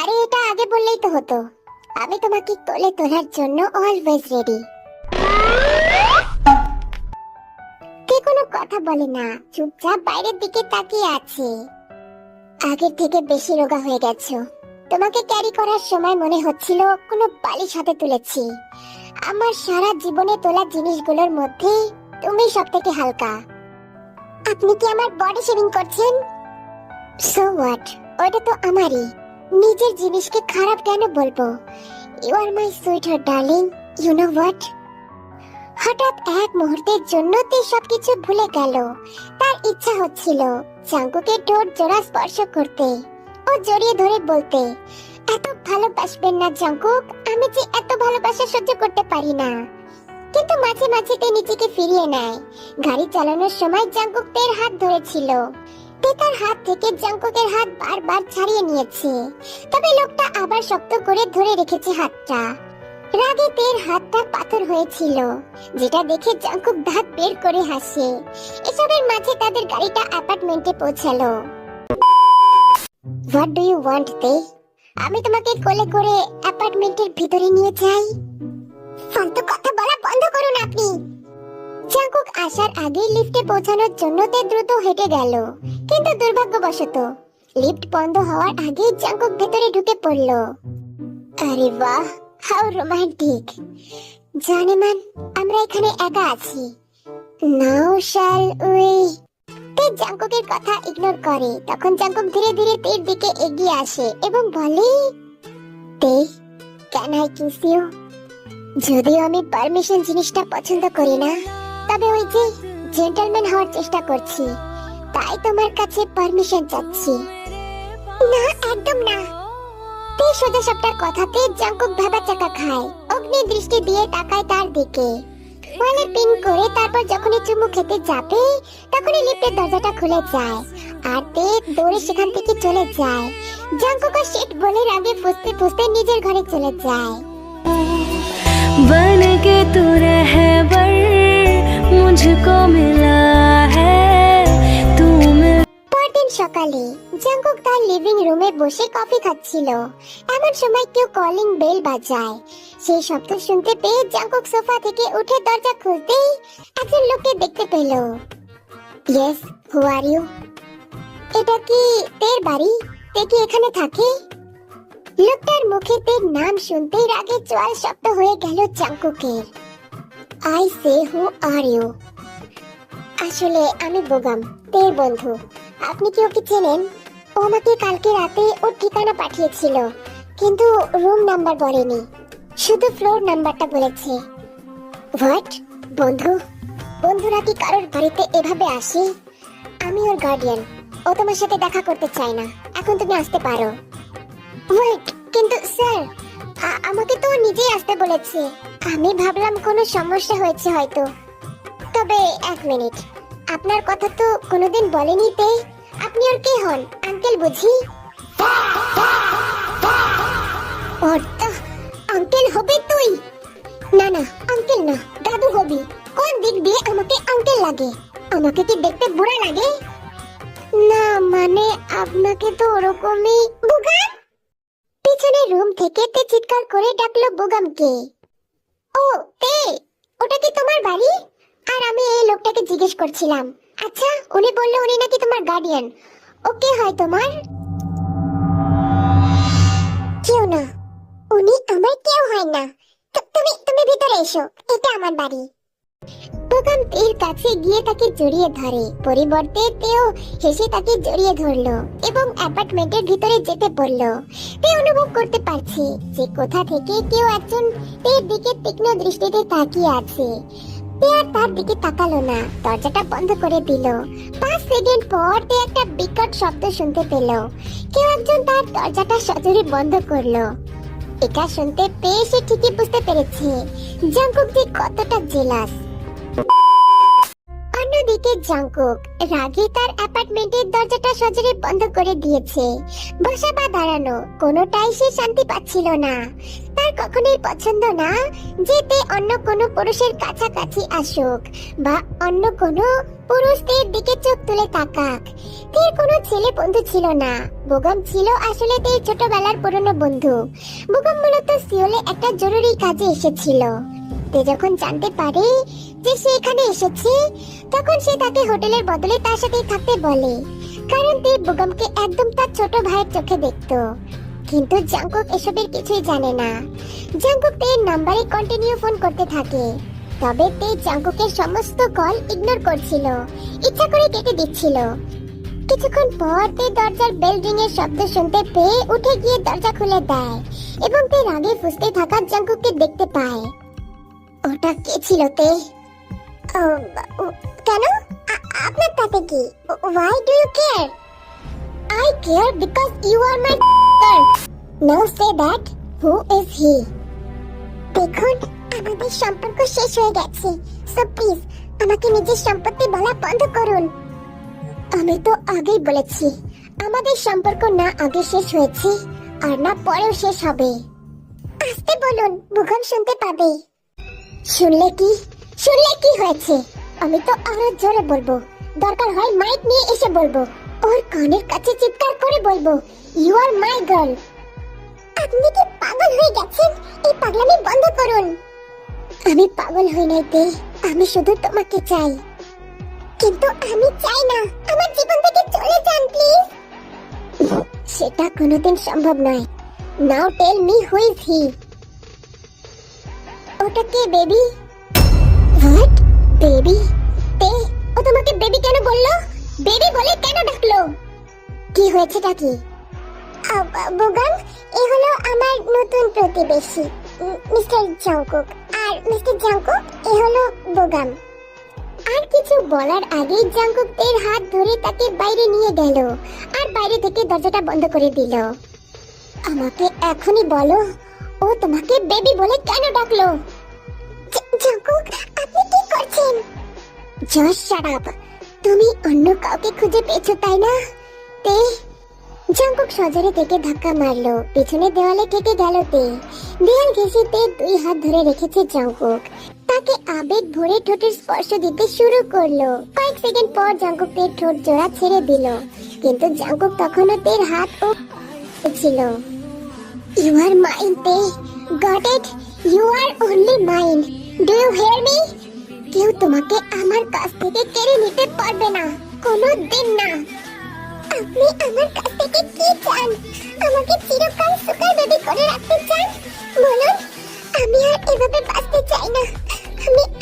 আরে এটা আগে বললেই তো হতো। আমি তোমাকে কোলে তোলার জন্য অলওয়েজ রেডি। কে কোনো কথা বলে না, চুপচাপ বাইরের দিকে তাকিয়ে আছে। আগের থেকে বেশি রোগা হয়ে গেছো। তোমাকে ক্যারি করার সময় মনে হচ্ছিল কোনো বালিশ হাতে তুলেছি। আমার সারা জীবনে তোলা জিনিসগুলোর মধ্যে তুমি সব থেকে হালকা। আপনি কি আমার বডি শেভিং করছেন? সো হোয়াট, ওটা তো আমারই। নিজের জিনিসকে খারাপ কেন বলবো? You are my sweet heart darling, you know what. হঠাৎ এক মুহূর্তের জন্য তে সবকিছু ভুলে গেল। তার ইচ্ছা হচ্ছিল জাঙ্কুকের ঠোঁট জোড়া স্পর্শ করতে ও জড়িয়ে ধরে বলতে, এত ভালোবাসবেন না জাঙ্কুক, আমি যে এত ভালোবাসা সহ্য করতে পারি না। কিন্তু মাঝে মাঝে তে নিজেকে ফিরিয়ে নেয়। গাড়ি চালানোর সময় জাঙ্কুক তের হাত ধরেছিল। তে তার হাত থেকে জাঙ্কুকের হাত বারবার ছাড়িয়ে নিয়েছে, তবে লোকটা আবার শক্ত করে ধরে রেখেছে হাতটা। রাগে তের হাতটা পাথর হয়েছিল, যেটা দেখে জাঙ্কুক দাঁত বের করে হাসে। এসবের মাঝে তাদের গাড়িটা অ্যাপার্টমেন্টে পৌঁছালো। হোয়াট ডু ইউ ওয়ান্ট তে? আমি তোমাকে কোলে করে অ্যাপার্টমেন্টের ভিতরে নিয়ে যাই। ফালতু কথা বলা বন্ধ করুন আপনি। জাঙ্কুক আসার আগেই লিফটে পৌঁছানোর জন্য তে দ্রুত হেঁটে গেল, কিন্তু দুর্ভাগ্যবশত লিফট বন্ধ হওয়ার আগেই জাঙ্কুক ভেতরে ঢুকে পড়ল। আরে বাহ, হাউ রোমান্টিক। জানেমান, আমরা এখানে একা আছি। নাও শাল উই। তে জাঙ্কুকের কথা ইগনোর করে। তখন জাঙ্কুক ধীরে ধীরে তের দিকে এগিয়ে আসে এবং বলে, তে, ক্যান আই কিস ইউ? যদিও আমি পারমিশন জিনিসটা পছন্দ করি না, তবে ওই যে জেন্টলম্যান হওয়ার চেষ্টা করছি, তাই তোমার কাছে পারমিশন চাচ্ছি। না, একদম না। তে সোজা সবটার কথাতে জাঙ্কুক ভেবাচাকা খায়। অগ্নি দৃষ্টি দিয়ে তাকায় তার দিকে। ওয়ালে পিন করে তারপর যখনই চুমু খেতে যাবে তখনই লিফটের দরজাটা খুলে যায় আর তে দৌড়ে সেখান থেকে চলে যায়। জাঙ্কুক শিট বলে রাগে ফুঁসতে ফুঁসতে নিজের ঘরে চলে যায়। बन के तू रहबर मुझको मिला है तू मिल। পরদিন সকালে জাঙ্কুক তার লিভিং রুমে বসে কফি খাচ্ছিল। এমন সময় কেউ কলিং বেল বাজায়। সেই শব্দ শুনতে পেয়ে জাঙ্কুক সোফা থেকে উঠে দরজা খুলতেই একজন লোককে দেখতে পেল। Yes, who are you? এটা কি তের বাড়ি? তে কি এখানে থাকে? লোকটার মুখে তের নাম শুনতেই রাগে চোয়াল শক্ত হয়ে গেল জাঙ্কুকের। I say, who are you? আসলে আমি বোগাম, তের বন্ধু। আপনি কি ওকে চেনেন? ও আমাকে কালকে রাতে ওর ঠিকানা পাঠিয়েছিল, কিন্তু রুম নাম্বার বলেনি, শুধু ফ্লোর নাম্বারটা বলেছে। হোয়াট? বন্ধু? বন্ধুরা কি কারোর বাড়িতে এভাবে আসে? আমি ওর গার্ডিয়ান। ও তোমার সাথে দেখা করতে চায় না। এখন তুমি আসতে পারো। ওয়েট, কিন্তু স্যার, আমাকে তো ও নিজেই আসতে বলেছে। আমি ভাবলাম কোনো সমস্যা হয়েছে হয়তো। তবে এক মিনিট, আপনার কথা তো কোনোদিন বলেনি তে। আপনি ওর কে হন? আঙ্কেল বুঝি? ওর তো আঙ্কেল হবে তুই? না না, আঙ্কেল না, দাদু হবি। কোন দিক দিয়ে আমাকে আঙ্কেল লাগে? আমাকে কি দেখতে বুড়া লাগে? না মানে আপনাকে তো ওরকমই। বুগাম! পিছনের রুম থেকে তে চিৎকার করে ডাকলো বুগামকে। ও তে, ওটা কি তোমার বাড়ি? আর আমি এই লোকটাকে জিজ্ঞেস করছিলাম। আচ্ছা, উনি বললো উনি নাকি তোমার গার্ডিয়ান। ওকে হয় তোমার? কেউ না, উনি আমার কেউ হয় না। তুমি তুমি ভিতরে এসো, এটা আমার বাড়ি। বুগাম তের কাছে গিয়ে তাকে জড়িয়ে ধরে। পরিবর্তে তেও হেসে তাকে জড়িয়ে ধরলো এবং অ্যাপার্টমেন্টের ভিতরে যেতে বললো। তে অনুভব করতে পারছে যে কোথা থেকে কেউ একজন তের দিকে তীক্ষ্ণ দৃষ্টিতে তাকিয়ে আছে। তে আর তার দিকে তাকালো না, দরজাটা বন্ধ করে দিল। 5 সেকেন্ড পর তে একটা বিকট শব্দ শুনতে পেল। কেউ একজন তার দরজাটা সজোরে বন্ধ করলো। এটা শুনতে পেয়ে সে ঠিকই বুঝতে পেরেছে জাঙ্কুক যে কতটা জেলাস। অন্যদিকে জাঙ্কুক রাগে তার অ্যাপার্টমেন্টের দরজাটা সজোরে বন্ধ করে দিয়েছে। বসা বা দাঁড়ানো কোনোটাই সে শান্তি পাচ্ছিল না। তার কখনোই পছন্দ না যে তে অন্য কোনো পুরুষের কাছাকাছি আসুক বা অন্য কোনো পুরুষদের দিকে চোখ তুলে তাকাক। তের কোনো ছেলে বন্ধু ছিল না। বুগাম ছিল আসলে তের ছোটবেলার পুরনো বন্ধু। বুগাম মূলত সিওলে একটা জরুরি কাজে এসেছিল। তে যখন জানতে পারে যে সে এখানে এসেছে, তখন সে তাকে হোটেলের বদলে তার সাথেই থাকতে বলে, কারণ তে বুগামকে একদম তার ছোট ভাইয়ের চোখে দেখতো। কিন্তু জাঙ্কুক এসবের কিছুই জানে না। জাঙ্কুক তের নাম্বারে কন্টিনিউ ফোন করতে থাকে, তবে তে জাঙ্কুকের সমস্ত কল ইগনোর করছিল, ইচ্ছা করে কেটে দিচ্ছিল। কিছুক্ষণ পর তে দরজার বেল রিং এর শব্দ শুনতে পেয়ে উঠে গিয়ে দরজা খুলে দেয় এবং তে রাগে ফুঁসতে থাকা জাঙ্কুককে দেখতে পায়। ওটা কে ছিল তে? কেন? আপনার তাতে কি? Why do you care? I care because you are my girl. Now say that. Who is he? দেখুন, আমাদের সম্পর্ক শেষ হয়ে গেছে। So please, আমাকে নিজের সম্পত্তি বলা বন্ধ করুন। আমি তো আগেই বলেছি, আমাদের সম্পর্ক না আগে শেষ হয়েছে আর না পরেও শেষ হবে। আস্তে বলুন, বুগম শুনতে পাবে। শুনলে কি হয়েছে? আমি তো আরো জোরে বলবো, দরকার হয় মাইক নিয়ে এসে বলবো, ওর কানের কাছে চিৎকার করে বলবো, ইউ আর মাই গার্ল। আপনি কি পাগল হয়ে গেছেন? এই পাগলামি বন্ধ করুন। আমি পাগল হই নাই তে, আমি শুধু তোমাকে চাই। কিন্তু আমি চাই না, আমার জীবন থেকে চলে যান প্লিজ। সেটা কোনোদিন সম্ভব নয়। Now tell me who is he? ওটা কে বেবি? হোয়াট? বেবি? তে ও তোমাকে বেবি কেন বললো? বেবি বলে কেন ডাকলো? কি হয়েছেটা কি? বুগম, এ হলো আমার নতুন প্রতিবেশী মিস্টার জংকুক, আর মিস্টার জংকুক এ হলো বুগম। আর কিছু বলার আগেই জংকুক এর হাত ধরে তাকে বাইরে নিয়ে গেল আর বাইরে থেকে দরজাটা বন্ধ করে দিল। আমাকে এখনই বলো, ও তোমাকে বেবি বলে কেন ডাকলো? জংকুক, আপনি কি করছেন? Just shut up. তুমি অন্য কাউকে খুঁজে পেয়েছো তাই না? তে জংকুক সজোরে থেকে ধাক্কা মারলো, পিছনে দেওয়ালে ঠেকে গেল তে। দেয়াল ঘেঁষে তে দুই হাত ধরে রেখেছে জংকুক। তাকে আবেগ ভরে ঠোঁটের স্পর্শ দিতে শুরু করলো। কয়েক সেকেন্ড পর জংকুক তের ঠোঁট জোড়া ছেড়ে দিল, কিন্তু জংকুক তখনও তের হাত ও ছিল। You are mine Tae, got it? You are only mine. Do you hear me? কেউ তোমাকে আমার কাছ থেকে কেড়ে নিতে পারবে না, কোনো দিন না। আপনি আমার কাছ থেকে কি চান? আমাকে চিরকাল সুগার বেবি করে রাখতে চান? বলুন, আমি আর এভাবে বাঁচতে চাই না।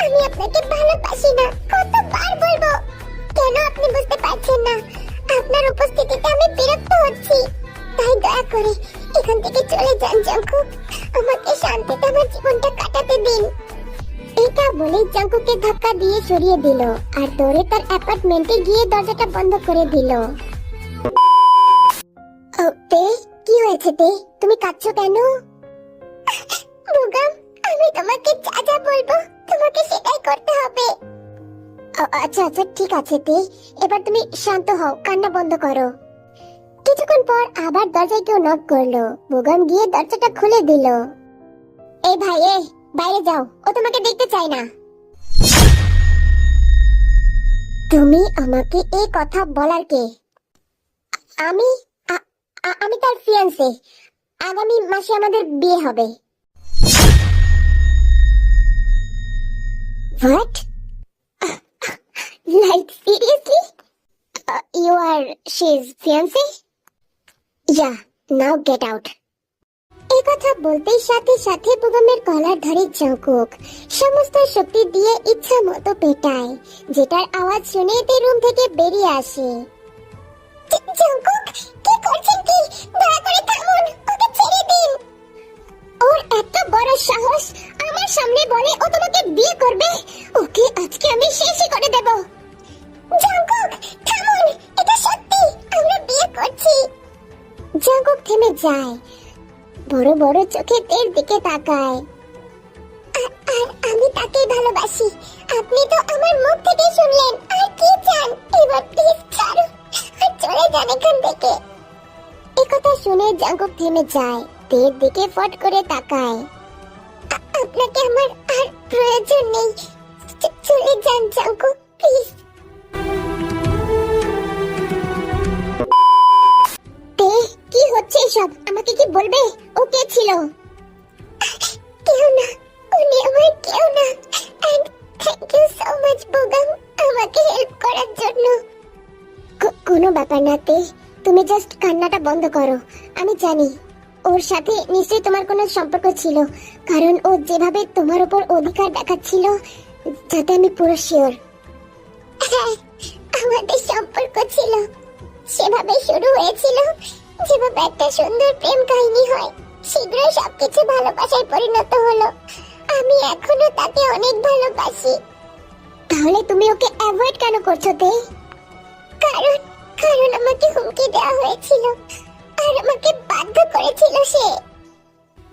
আমি আপনাকে ভালোবাসি না। কতবার বলবো? কেন আপনি বুঝতে পারছেন না? আপনার উপস্থিতিতে আমি বিরক্ত হচ্ছি। তাই দয়া করে এখান থেকে চলে যান জংকুক। আমাকে শান্তিতে আমার জীবনটা কাটাতে দিন। এটা বলে জংকুককে ধাক্কা দিয়ে সরিয়ে দিল আর দৌড়ে তার অ্যাপার্টমেন্টে গিয়ে দরজাটা বন্ধ করে দিল। তে, কি হয়েছে তে? তুমি কাঁদছো কেন? বুগম, আমি তোমাকে যা যা বলবো তোমাকে সেটাই করতে হবে। আচ্ছা আচ্ছা ঠিক আছে তে, এবার তুমি শান্ত হও, কান্না বন্ধ করো। কিছুক্ষণ পর আবার দরজায় কেউ নক করলো। বুগম গিয়ে দরজাটা খুলে দিল। এই ভাই, বাইরে যাও, ও তোমাকে দেখতে চায় না। তুমি আমাকে এই কথা বলার কে? আমি তার ফিয়ান্সে। আগামী মাসে আমাদের বিয়ে হবে। What? Like seriously? You are she's fiancé? Yeah, now get out. এই কথা বলতেই সাথে সাথে বুগমের কলার ধরে জংকুক সমস্ত শক্তি দিয়ে ইচ্ছা মতো পেটায়, যেটার আওয়াজ শুনে তে রুম থেকে বেরিয়ে আসে। জংকুক, কি করছেন কি? দয়া করে থামুন, ওকে ছেড়ে দিন। ওর এত বড় সাহস, আমার সামনে বলে ও তোমাকে বিয়ে করবে। ওকে আজকে আমি শেষই করে দেব। জংকুক, থামুন, এটা সত্যি, আমরা বিয়ে করছি। জংকুক থেমে যায়, বড় বড় চোখে তের দিকে তাকায়। আর আমি তাকেই ভালোবাসি। আপনি তো আমার মুখ থেকে শুনলেন, আর কি চান? এবার প্লিজ ছাড়ো আর চলে যান এখান থেকে। এই কথা শুনে জংকুক থেমে যায়, তের দিকে ফট করে তাকায়। আপনাকে আমার আর প্রয়োজন নেই, চলে যান জংকুক প্লিজ। তে, কি হচ্ছে এসব? আমাকে কি বলবে? ও কে ছিল? কেউ না, উনি আমার কেউ না। And thank you so much Bogum, আমাকে হেল্প করার জন্য। কোনো ব্যাপার না তে, তুমি জাস্ট কান্নাটা বন্ধ করো। আমি জানি ওর সাথে নিশ্চয়ই তোমার কোনো সম্পর্ক ছিল, কারণ ও যেভাবে তোমার উপর অধিকার দেখাচ্ছিল, যাতে আমি পুরো শিওর। হ্যাঁ, আমাদের সম্পর্ক ছিল, সেভাবে শুরু হয়েছিল যেভাবে একটা সুন্দর প্রেম কাহিনী হয়, শীঘ্রই সবকিছু ভালোবাসায় পরিণত হলো। আমি এখনো তাকে অনেক ভালোবাসি। তাহলে তুমি ওকে অ্যাভয়েড কেন করছো তে? কারণ কারণ আমাকে হুমকি দেওয়া হয়েছিল আর আমাকে বাধ্য করেছিল সে।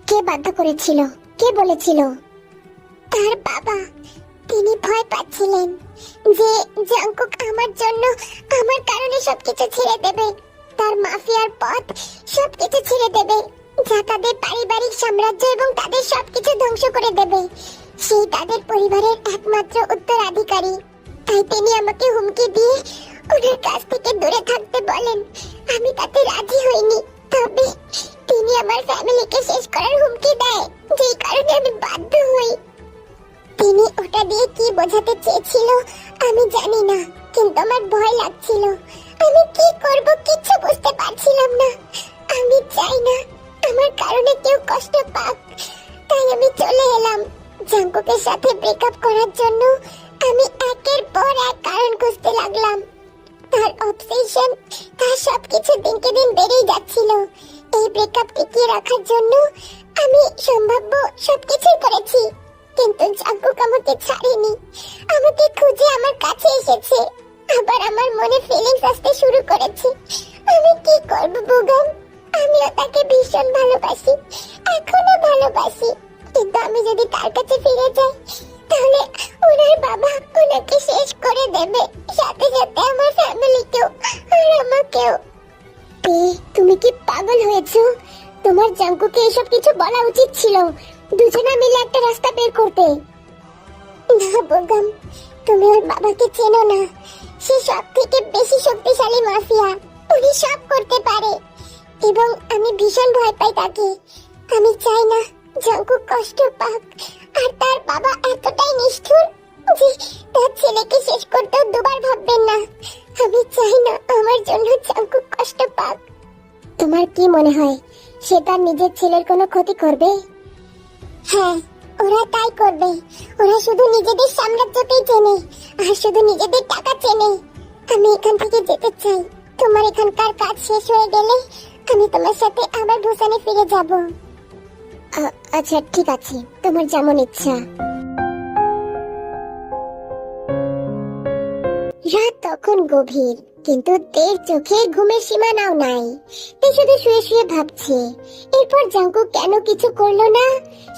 কে বাধ্য করেছিল? কে বলেছিল? তার বাবা। তিনি ভয় পাচ্ছিলেন যে জাংকুক আমার জন্য, আমার কারণে সবকিছু ছেড়ে দেবে, তার মাফিয়ার পথ সবকিছু ছেড়ে দেবে, যা তাদের পারিবারিক সাম্রাজ্য এবং তাদের সবকিছু ধ্বংস করে দেবে। সেই তাদের পরিবারের একমাত্র উত্তরাধিকারী। তাই তিনি আমাকে হুমকি দিয়ে ওনার কাছ থেকে দূরে থাকতে বলেন। আমি তাতে রাজি হইনি, তবে তিনি আমার ফ্যামিলিকে শেষ করার হুমকি দেয়, যেই কারণে আমি বাধ্য হই। তিনি ওটা দিয়ে কি বোঝাতে চেয়েছিল আমি জানি না, কিন্তু আমার ভয় লাগছিল। আমি কি করব কিছু বুঝতে পারছিলাম না। আমি চাই না আমার কারণে কেউ কষ্ট পাক, তাই আমি চলে এলাম। জাংকুকের সাথে ব্রেকআপ করার জন্য আমি একের পর এক কারণ খুঁজতে লাগলাম। তার অবসেশন, তার সবকিছু দিনকে দিন বেড়েই যাচ্ছিল। এই ব্রেকআপ টিকিয়ে রাখার জন্য আমি সম্ভাব্য সবকিছু করেছি, কিন্তু জাংকুক আমাকে ছাড়েনি, আমাকে খুঁজে আমার কাছে এসেছে। আবার আমার মনে ফিলিংস আসতে শুরু করেছে। আমি কি করব বুগাম? আমিও তাকে ভীষণ ভালোবাসি, এখনো ভালোবাসি, কিন্তু আমি যদি তার কাছে ফিরে যাই তাহলে ওনার বাবা ওনাকে শেষ করে দেবে, সাথে সাথে আমার ফ্যামিলিকেও আর আমাকেও। তুমি কি পাগল হয়েছো? তোমার জাংকুকে এসব কিছু বলা উচিত ছিল, দুজনে মিলে একটা রাস্তা বের করতে। না বুগাম, তুমি ওর বাবাকে চেনো না। সে সব থেকে বেশি শক্তিশালী মাফিয়া, উনি সব করতে পারে এবং আমি ভীষণ ভয় পাই তাকে। আমি চাই না জাংকুক কষ্ট পাক, আর তার বাবা এতটাই নিষ্ঠুর যে তার ছেলেকে শেষ করতেও দুবার ভাববেন না। আমি চাই না আমার জন্য জাংকুক কষ্ট পাক। তোমার কি মনে হয় সে তার নিজের ছেলের কোনো ক্ষতি করবে? হ্যাঁ, ওরা তাই করবে। ওরা শুধু নিজেদের সাম্রাজ্যকেই চেনে আর শুধু নিজেদের টাকা চেনে। আমি এখান থেকে যেতে চাই। তোমার এখানকার কাজ শেষ হয়ে গেলে আমি তোমার সাথে আবার বুসানে ফিরে যাব। আচ্ছা ঠিক আছে, তোমার যেমন ইচ্ছা। রাত তখন গভীর, কিন্তু তের চোখে ঘুমের সীমানাও নাই। তে শুধু শুয়ে শুয়ে ভাবছে, এরপর জাংকুক কেন কিছু করলো না?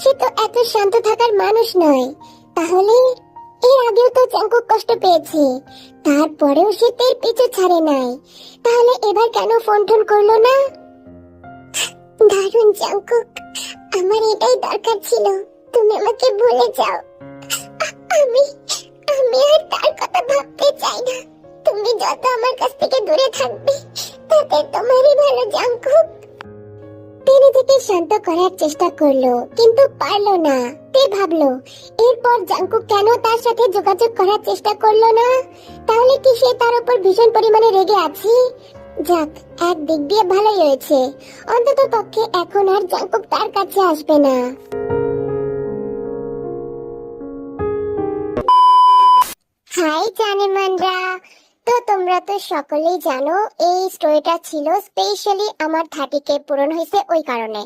সে তো এত শান্ত থাকার মানুষ নয়। তাহলে এর আগেও তো জাংকুক কষ্ট পেয়েছে, তারপরেও সে তের পিছু ছাড়ে নাই। তাহলে এবার কেন ফোন টোন করলো না? দারুণ জাংকুক, আমার এটাই দরকার ছিল। তুমি আমাকে ভুলে যাও। আমি আমি আর তার কথা ভাবতে চাই না। তুমি যত আমার কাছ থেকে দূরে থাকবে তাতে তোমারই ভালো জাংকুক। তে নিজেকে শান্ত করার চেষ্টা করলো, কিন্তু পারলো না। তে ভাবলো, এরপর জাংকুক কেন তার সাথে যোগাযোগ করার চেষ্টা করলো না? তাহলে কি সে তার উপর ভীষণ পরিমাণে রেগে আছে? যাক, এক দিক দিয়ে ভালোই হয়েছে, অন্তত পক্ষে এখন আর জাংকুক তার কাছে আসবে না। হাই জানেমানরা, তো তোমরা তো সকলেই জানো এই স্টোরিটা ছিল স্পেশালি আমার 30K পূরণ হয়েছে ওই কারণে।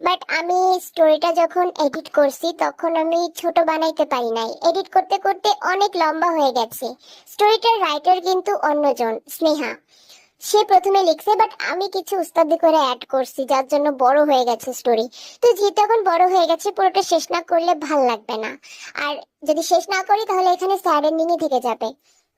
বাট আমি স্টোরিটা যখন এডিট করছি তখন আমি ছোট বানাইতে পারি নাই, এডিট করতে করতে অনেক লম্বা হয়ে গেছে। স্টোরিটার রাইটার কিন্তু অন্যজন, স্নেহা। সে প্রথমে লিখছে, বাট আমি কিছু উস্তাদি করে অ্যাড করছি, যার জন্য বড় হয়ে গেছে স্টোরি। তো যেহেতু এখন বড় হয়ে গেছে, পুরোটা শেষ না করলে ভাল লাগবে না, আর যদি শেষ না করি তাহলে এখানে স্যাড এন্ডিং থেকে যাবে।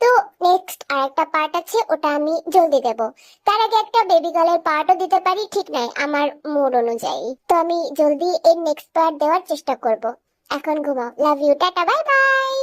তো নেক্সট আরেকটা পার্ট আছে, ওটা আমি জলদি দেব। তার আগে একটা বেবি গার্লের পার্টও দিতে পারি, ঠিক নাই, আমার মুড অনুযায়ী। তো আমি জলদি এর নেক্সট পার্ট দেওয়ার চেষ্টা করব। এখন ঘুমাও, love you, tata, bye by.